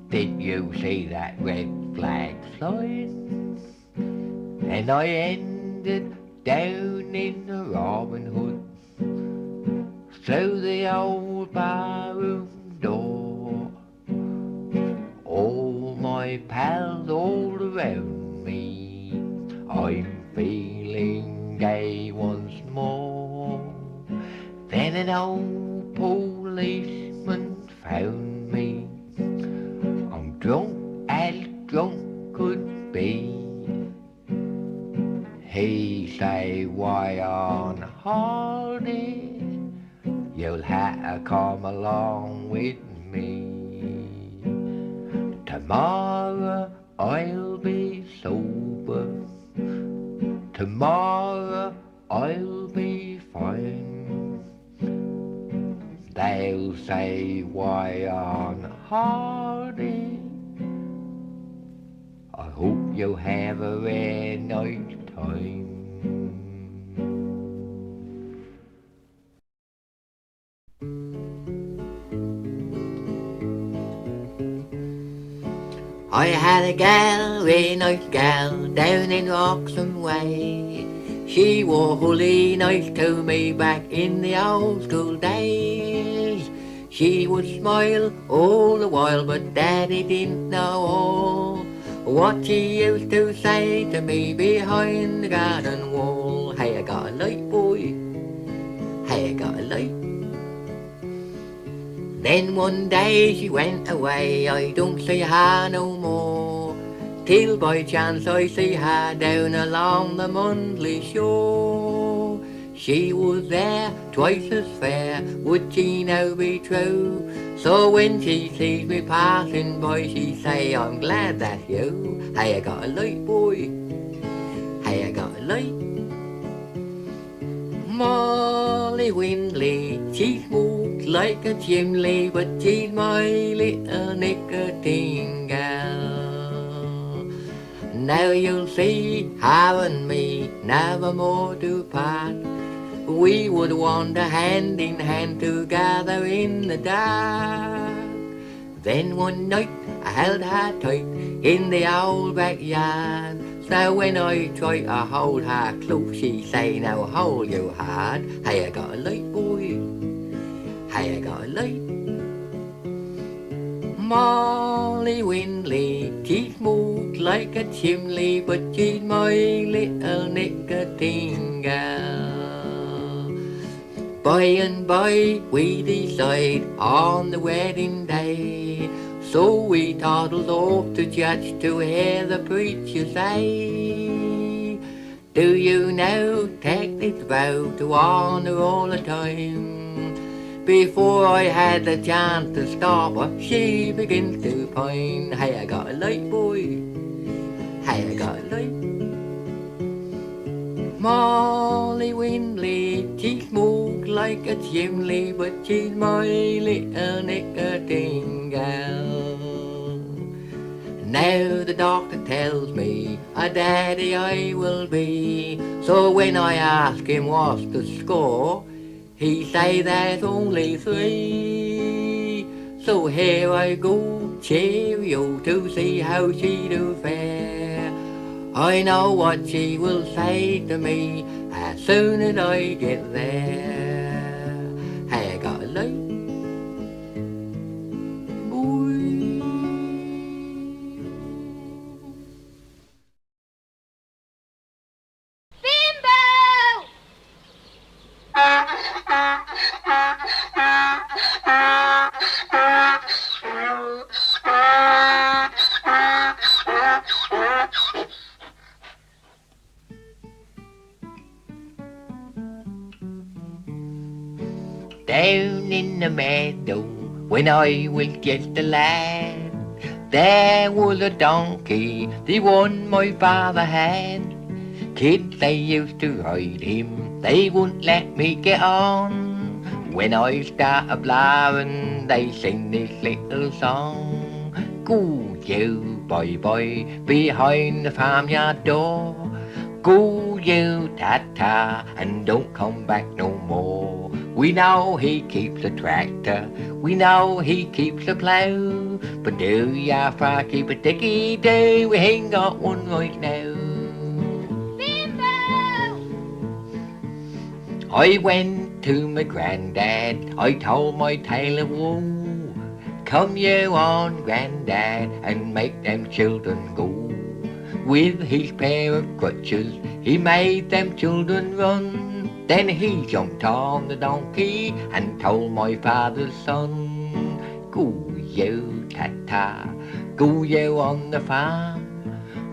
did you see that red flag flying? And I ended down in the Robin Hood, through the old barroom door. All my pals all around me, I'm feeling gay once more. Then an old policeman found me, I'm drunk as drunk could be. He say, why on holiday? You'll have to come along with me. Tomorrow I'll be sober, tomorrow I'll be fine. They'll say, why on holiday? I hope you have a very nice time. I had a gal, a nice gal, down in Roxham Way. She were wholly nice to me back in the old school days. She would smile all the while, but Daddy didn't know what she used to say to me behind the garden wall. Hey, I got a light, boy. Hey, I got a light. Then one day she went away, I don't see her no more, till by chance I see her down along the Mundley shore. She was there, twice as fair, would she now be true? So when she sees me passing by, she say, I'm glad that's you. Hey, I got a light, boy. Hey, I got a light. Molly Windley, she smokes like a chimney, but she's my little nicotine gal. Now you'll see her and me never more to part. We would wander hand in hand together in the dark. Then one night I held her tight in the old backyard. So when I try to hold her close, she say, now hold your heart. Hey, I got a light, boy. Hey, I got a light. Molly Windley, she smokes like a chimney, but she's my little nicotine gal. By and by we decide on the wedding day, so we toddled off to church to hear the preacher say, do you now take this vow to honour all the time? Before I had the chance to stop her, she begins to pine. Hey, I got a light, boy. Hey, I got a light. Molly Windley, she smokes like a chimney, but she's my little nicotine gal. Now the doctor tells me a daddy I will be, so when I ask him what's the score, he say there's only 3. So here I go, cheerio, to see how she do fare. I know what she will say to me as soon as I get there. Hey, I got a light, boy. Bimbo! Down in the meadow, when I was just a lad, there was a donkey, the one my father had. Kids, they used to ride him, they wouldn't let me get on. When I start a blaring, they sing this little song. Go you, boy, boy, behind the farmyard door. Go you, ta-ta, and don't come back no more. We know he keeps a tractor, we know he keeps a plough, but do ya far keep a dicky-do, we ain't got one right now. Bimbo! I went to my granddad, I told my tale of woe. Come you on, granddad, and make them children go. With his pair of crutches, he made them children run. Then he jumped on the donkey and told my father's son, go you, ta-ta, go you on the farm.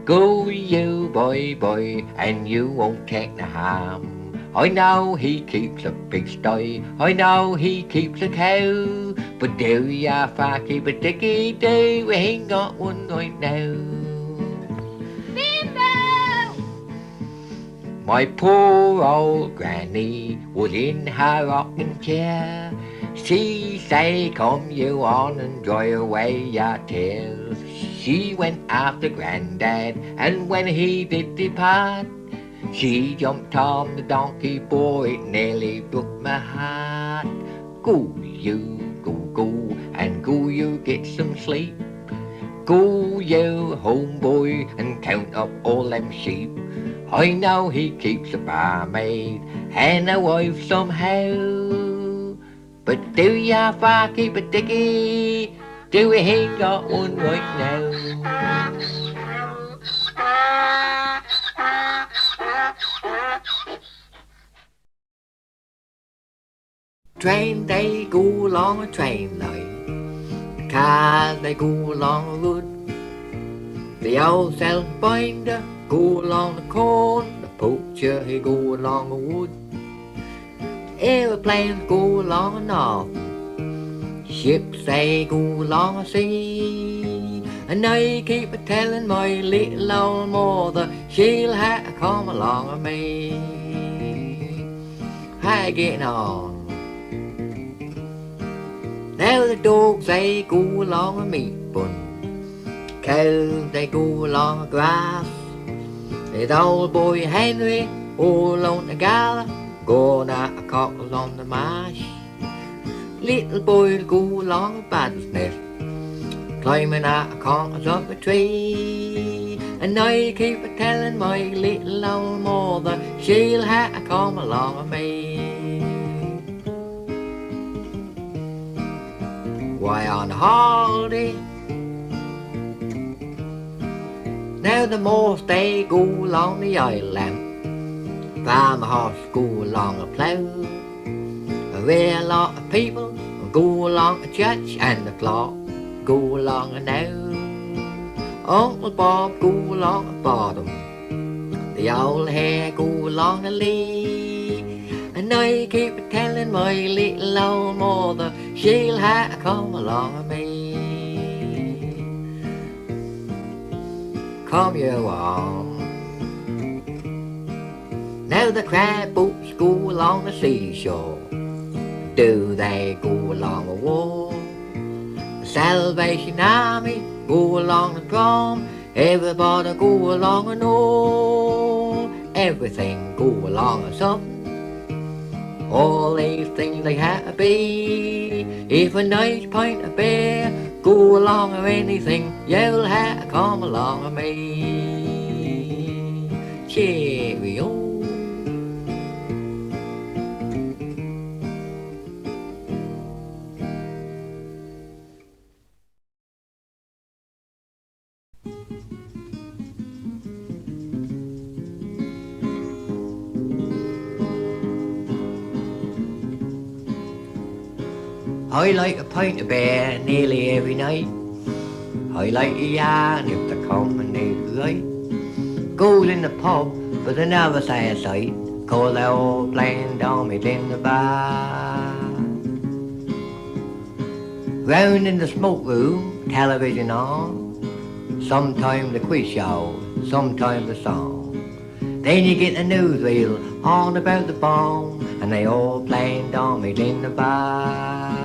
Go you, boy, boy, and you won't take no harm. I know he keeps a pigsty, I know he keeps a cow, but do ya far keep a dicky-do, we ain't got one right now. Bimbo! My poor old granny was in her rocking chair. She say, come you on and dry away your tears. She went after Grandad, and when he did depart, she jumped on the donkey, boy, it nearly broke my heart. Go you, go, and go you get some sleep. Go you home, boy, and count up all them sheep. I know he keeps a barmaid and a wife somehow. But do ya far keep a dickie? Do we ain't got one right now? Train they go along a train line, cars they go along a road. The old self-binder go along the corn, the poacher he go along the wood. Aeroplanes go along the north, ships they go along the sea. And I keep a-telling my little old mother she'll have to come along with me. How you getting on? Now the dogs they go along a meat bun, cows they go along the grass. The old boy Henry all along the gala, going at the cockles on the marsh. Little boys go along a bat's nest, climbing at the corners of a tree. And I keep a-telling my little old mother she'll have to come along with me. Why on holiday? Now the moors they go along the island, farm horse go along the plough. A real lot of people go along the church, and the clock go along the now. Uncle Bob go along the bottom, the old hare go along the lee. And I keep a-telling my little old mother she'll have to come along with me. Come you on. Now the crab boats go along the seashore, do they go along the wall? The Salvation Army go along the prom, everybody go along and all. Everything go along or something. All these things they have to be. If a nice pint of beer go along or anything, you'll have to come along with me. Cheerio. I like a pint of beer nearly every night. I like a yarn if the company's right. Goes in the pub, but they never say a sight, 'cause they're all playing dummies in the bar. Round in the smoke room, television on, sometimes the quiz show, sometimes the song. Then you get the newsreel on about the bomb, and they all playing dummies in the bar.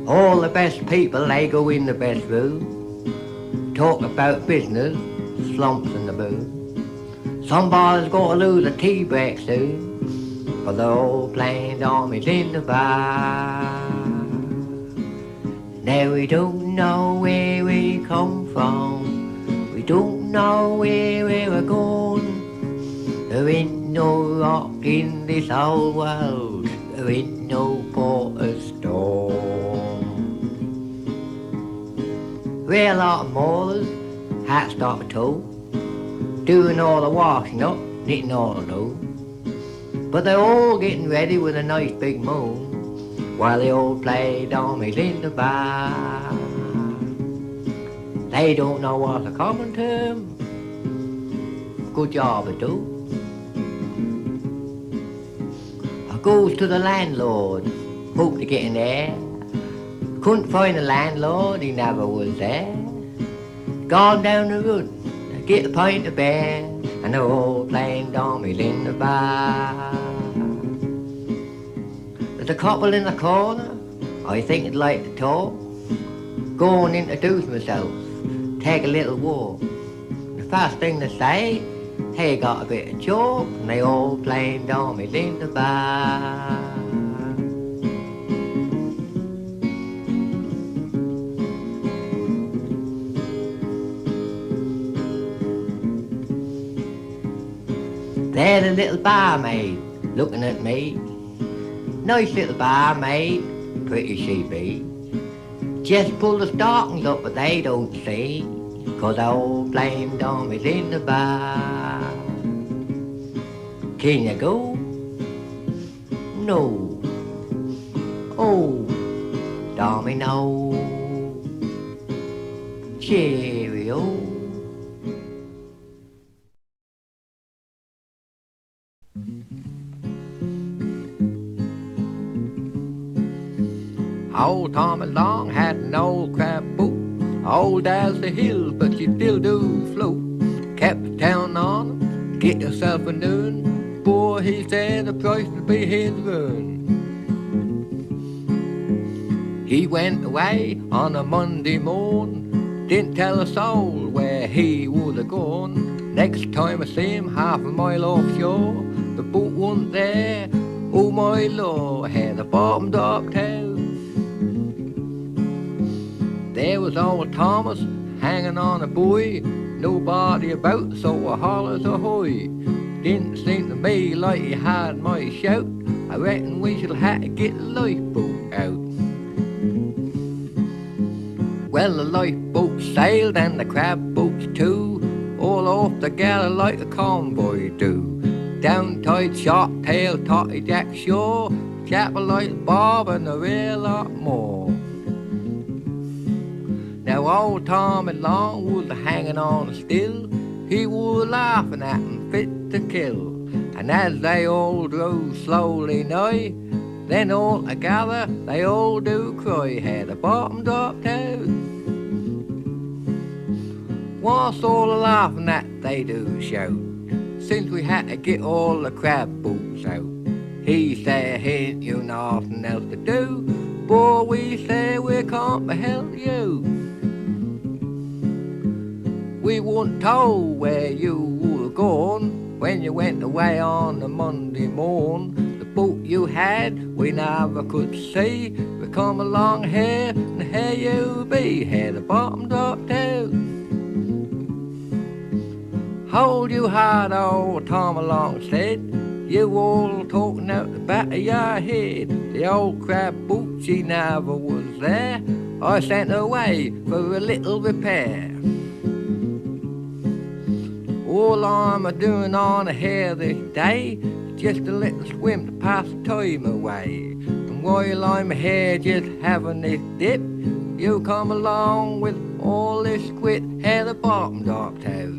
All the best people, they go in the best room, talk about business, slumps and the boom. Somebody's gonna lose a tea break soon, but they're all playing dummies in the bar. Now we don't know where we come from, we don't know where we're going. There ain't no rock in this whole world, there ain't no port of storm. We're a lot of maulers, hats start to toe, doing all the washing up, knitting all the dough. But they're all getting ready with a nice big moan, while they all play dummies in the bar. They don't know what's a common term, good job they do. I goes to the landlord, hope to get in there. Couldn't find the landlord, he never was there. Gone down the road, get a pint of beer, and they're all playing dummies in the bar. There's a couple in the corner, I think I'd like to talk. Go and introduce myself, take a little walk. The first thing they say, hey, got a bit of chalk, and they all playing dummies in the bar. There the little barmaid looking at me. Nice little barmaid, pretty she be. Just pull the stockings up but they don't see, 'cause old blame Dom is in the bar. Can you go? No. Oh, Dommy, no. Cheerio. Old Tommy Long had an old crab boat, old as the hills, but she still do float. Kept the town on, get yourself a noon. Boy, he said the price would be his ruin. He went away on a Monday morn, didn't tell a soul where he would have gone. Next time I see him half a mile offshore, the boat wasn't there. Oh my lord, had a bottomed up tail. There was old Thomas hanging on a buoy, nobody about, so I hollers ahoy. Didn't seem to me like he had my shout. I reckon we shall have to get the lifeboat out. Well, the lifeboat sailed and the crab boats too, all off together like a convoy do. Down tide, shark tail, totty jack shore, chapel like Bob and a real lot more. Now old Tommy Long was hanging on still, he was laughing at him fit to kill. And as they all drove slowly nigh, then all together they all do cry, had a bottom dropped out. What's all the laughing that they do shout, since we had to get all the crab boats out? He said, ain't you nothing else to do? Boy, we say we can't help you. We weren't told where you were gone when you went away on a Monday morn. The boat you had we never could see. We come along here and here you be, had the bottom dropped out. Hold you hard, old Tom Along said, you all talking out the back of your head. The old crab boat, she never was there. I sent her away for a little repair. All I'm a-doing on here this day, just a little swim to pass the time away. And while I'm here just having this dip, you come along with all this quit, hair the bottom dropped out.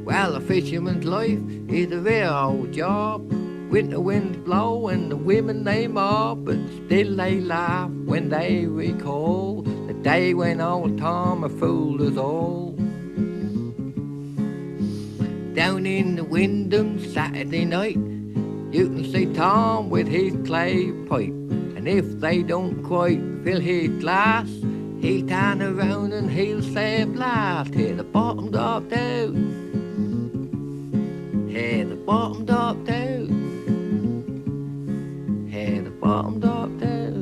Well, a fisherman's life is a real old job. Winter winds blow and the women they mob, but still they laugh when they recall the day when old Tom fooled us all. Down in the Wyndham Saturday night, you can see Tom with his clay pipe, and if they don't quite fill his glass, he'll turn around and he'll say blast, here the bottom dropped out. Here the bottom dropped out. Here the bottom dropped out.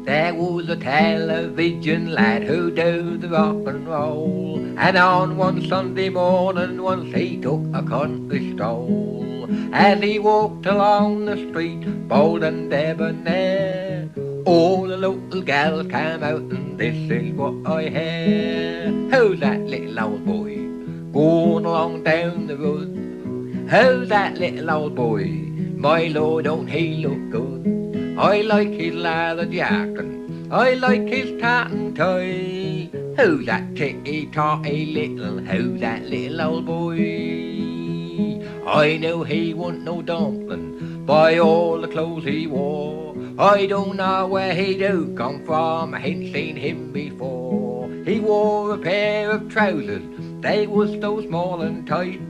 There was a television lad who do the rock and roll, and on one Sunday morning once he took a country stroll. As he walked along the street, bold and debonair, all the local gals came out and this is what I hear. Who's that little old boy going along down the road? Who's that little old boy? My lord, don't he look good? I like his leather jacket, I like his tartan tie. Who's that ticky-totty little, who's that little old boy? I knew he wasn't no dumpling by all the clothes he wore. I don't know where he do come from, I ain't seen him before. He wore a pair of trousers, they was so small and tight,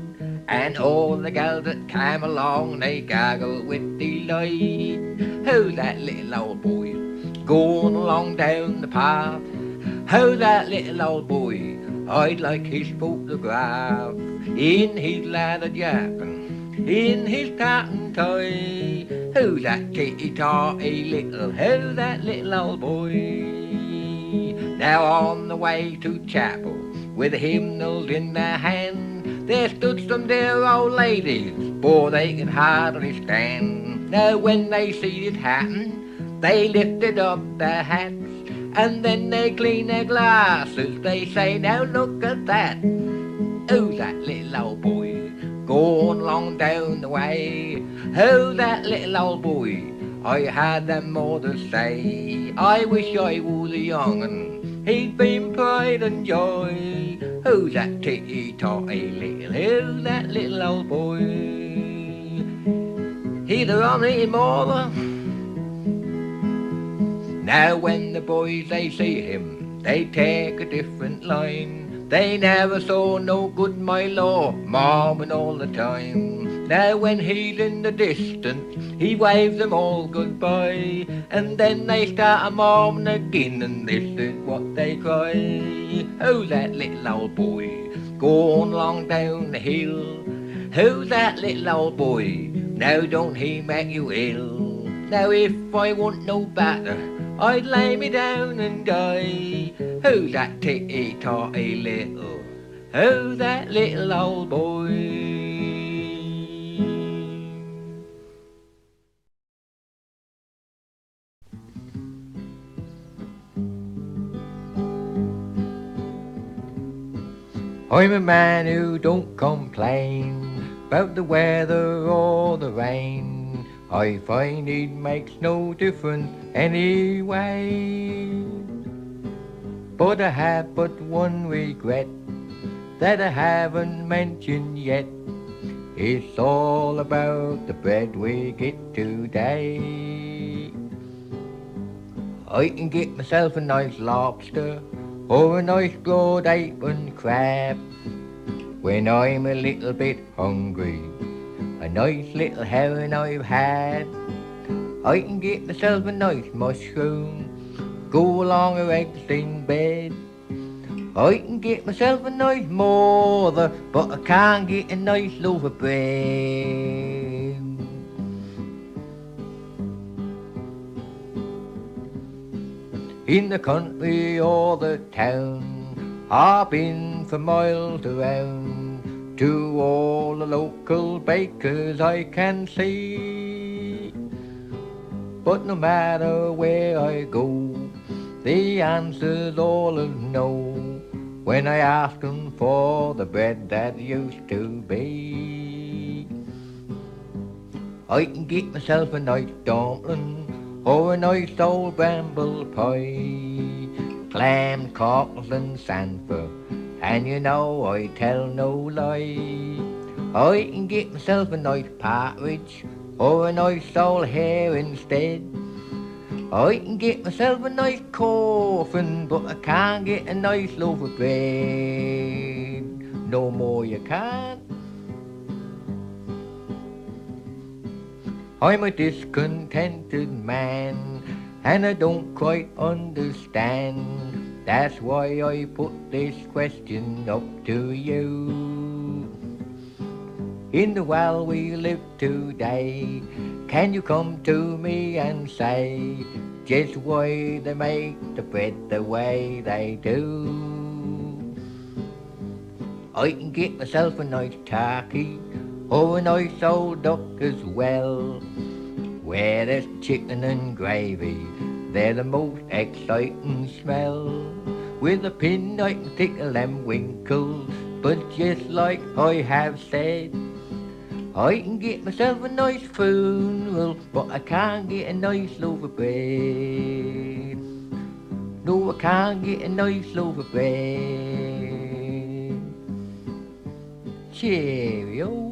and all the gals that came along, they gaggled with delight. Who's that little old boy going along down the path? Who's that little old boy? I'd like his photograph, in his leather jacket, in his tartan tie. Who's that titty-tatty little, who's that little old boy? Now on the way to chapel, with hymnals in their hand, there stood some dear old ladies, for they can hardly stand. Now when they see it happen, they lifted up their hats, and then they clean their glasses, they say, now look at that. Who's that little old boy going along down the way? Who's that little old boy? I had them more to say. I wish I was a young un, he'd been pride and joy. Who's that titty-tatty little, who's that little old boy? Either on him or now when the boys they see him, they take a different line. They never saw no good, my lord, marming all the time. Now when he's in the distance, he waves them all goodbye, and then they start a marming again, and this is what they cry. Who's that little old boy going along down the hill? Who's that little old boy? Now don't he make you ill? Now if I want no better, I'd lay me down and die. Who's that titty-tatty little, who's that little old boy? I'm a man who don't complain about the weather or the rain. I find it makes no difference anyway. But I have but one regret that I haven't mentioned yet. It's all about the bread we get today. I can get myself a nice lobster or a nice broad apron crab when I'm a little bit hungry. A nice little herring I've had. I can get myself a nice mushroom, go along with eggs in bed. I can get myself a nice mother, but I can't get a nice loaf of bread. In the country or the town, I've been for miles around, to all the local bakers I can see. But no matter where I go, the answer's all a no when I ask them for the bread that used to be. I can get myself a nice dumpling or a nice old bramble pie, clam, cockles and samper, and you know I tell no lie. I can get myself a nice partridge or a nice old hare instead. I can get myself a nice coffin, but I can't get a nice loaf of bread. No more you can't. I'm a discontented man, and I don't quite understand. That's why I put this question up to you. In the world we live today, can you come to me and say just why they make the bread the way they do? I can get myself a nice turkey or a nice old duck as well, where there's chicken and gravy, they're the most exciting smell. With a pin I can tickle them winkles, but just like I have said, I can get myself a nice funeral, but I can't get a nice loaf of bread. No, I can't get a nice loaf of bread. Cheerio.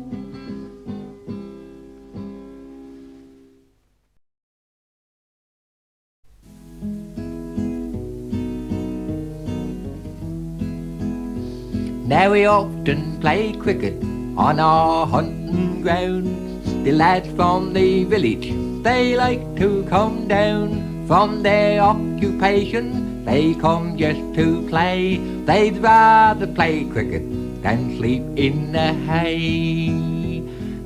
Now we often play cricket on our hunting ground. The lads from the village, they like to come down from their occupation. They come just to play. They'd rather play cricket than sleep in the hay.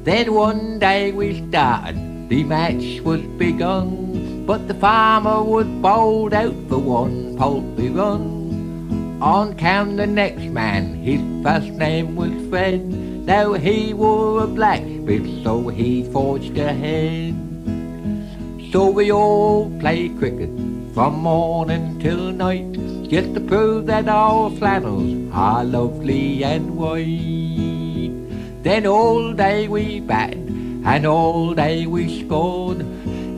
Then one day we started the match was begun, but the farmer was bowled out for one poultry run. On came the next man, his first name was Fred. Now he wore a blacksmith, so he forged ahead. So we all play cricket from morning till night, just to prove that our flannels are lovely and white. Then all day we batted and all day we scored.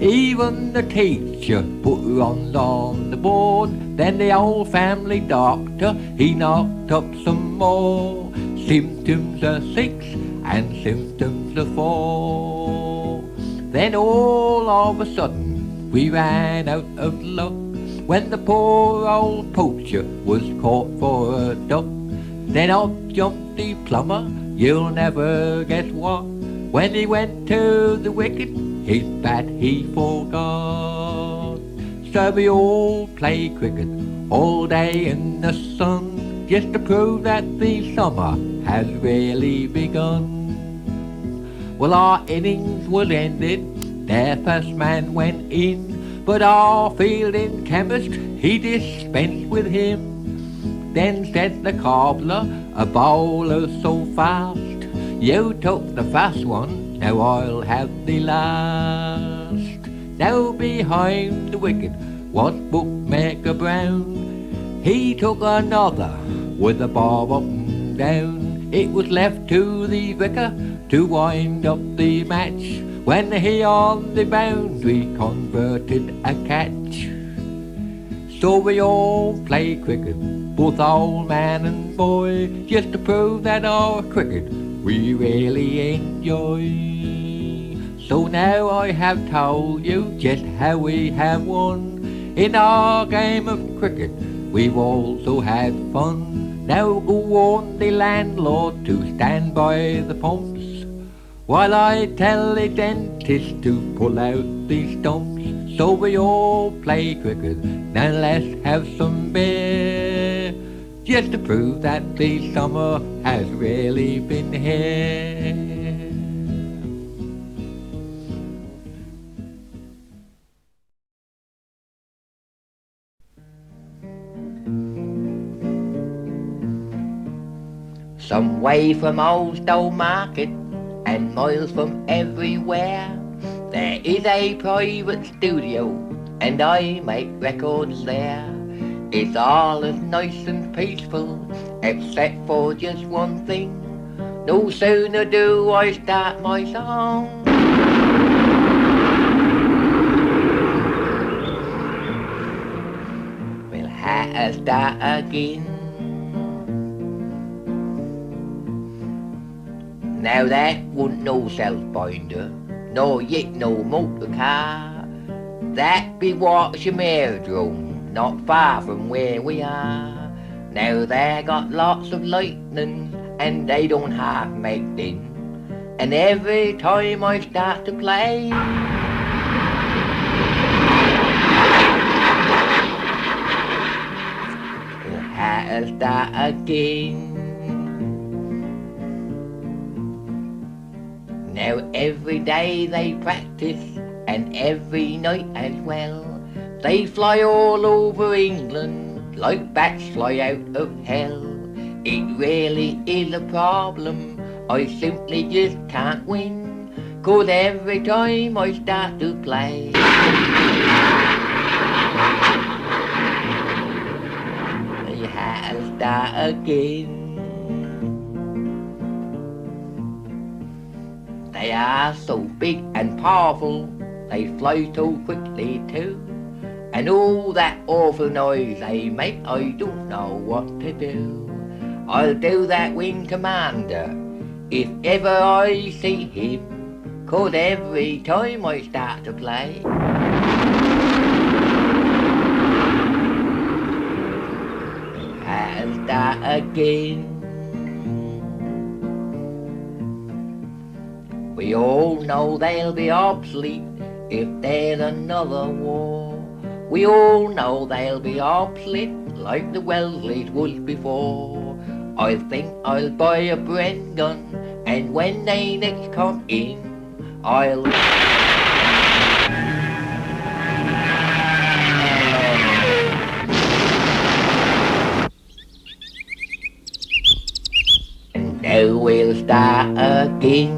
Even the teacher put runs on the board. Then the old family doctor, he knocked up some more. Symptoms are 6 and symptoms are 4. Then all of a sudden we ran out of luck, when the poor old poacher was caught for a duck. Then up jumped the plumber, you'll never guess what. When he went to the wicket, his bat he forgot. So we all play cricket all day in the sun, just to prove that the summer has really begun. Well, our innings was ended, their first man went in, but our fielding chemist, he dispensed with him. Then said the cobbler, a bowler so fast, you took the first one, now I'll have the last. Now behind the wicket was bookmaker Brown. He took another with a bob up and down. It was left to the vicar to wind up the match, when he on the boundary converted a catch. So we all play cricket, both old man and boy, just to prove that our cricket we really enjoy. So now I have told you just how we have won. In our game of cricket we've also had fun. Now go warn the landlord to stand by the pumps, while I tell the dentist to pull out the stumps. So we all play cricket, now let's have some beer, just to prove that the summer has really been here. Some way from Old Stone Market and miles from everywhere, there is a private studio and I make records there. It's all as nice and peaceful, except for just one thing. No sooner do I start my song, we'll have to start again. Now that wasn't no self-binder, nor yet no motor car. That be Watsham Aerodrome, not far from where we are. Now they got lots of lightning and they don't half make din. And every time I start to play, we'll have to start again. Now every day they practice, and every night as well. They fly all over England like bats fly out of hell. It really is a problem, I simply just can't win, 'cause every time I start to play, you have to start again. They are so big and powerful, they fly so quickly too, and all that awful noise they make, I don't know what to do. I'll do that wing commander if ever I see him, 'cause every time I start to play, I'll start again. We all know they'll be obsolete if there's another war. We all know they'll be obsolete like the Welsleys was before. I think I'll buy a Bren gun, and when they next come in, I'll we'll start again.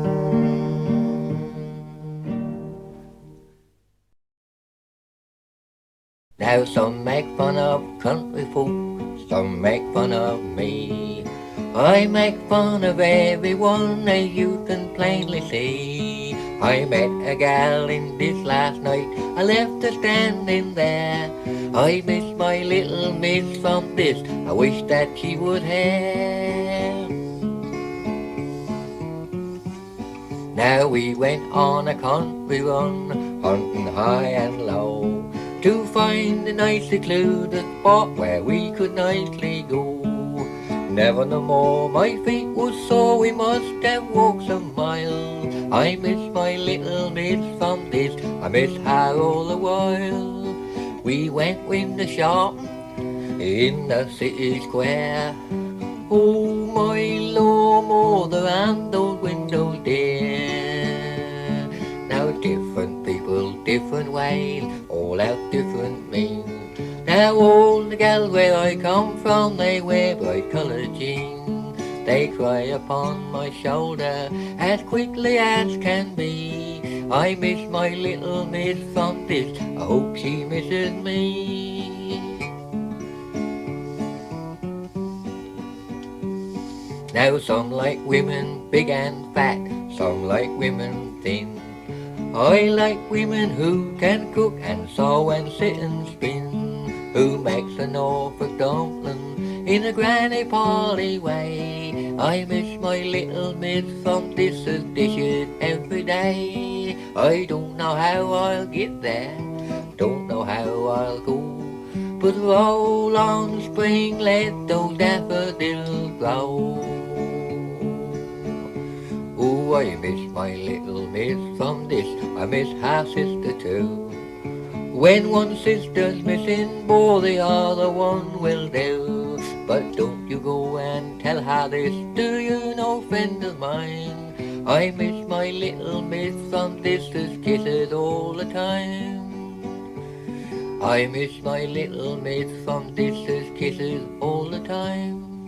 Now some make fun of country folk, some make fun of me. I make fun of everyone, as you can plainly see. I met a gal in this last night, I left her standing there. I miss my little miss from this, I wish that she would have. Now we went on a country run, hunting high and low, to find a nice secluded spot where we could nicely go. Never no more my feet was sore, we must have walked some miles. I miss my little miss from this, I miss her all the while. We went in the shop in the city square. Oh my Lord, mother and those windows there. Now different people, different ways, all out different means. Now all the gals where I come from, they wear bright coloured jeans. They cry upon my shoulder as quickly as can be. I miss my little miss from this, I hope she misses me. Now some like women big and fat, some like women thin. I like women who can cook and sew and sit and spin, who makes a Norfolk dumpling in a granny Polly way. I miss my little miss from dishes every day. I don't know how I'll get there, don't know how I'll go, but roll on spring, let those daffodils grow. Oh, I miss my little miss from this, I miss her sister too. When one sister's missing, boy, the other one will do. But don't you go and tell her this, do you know, friend of mine? I miss my little miss from sister's kisses all the time. I miss my little miss from sister's kisses all the time.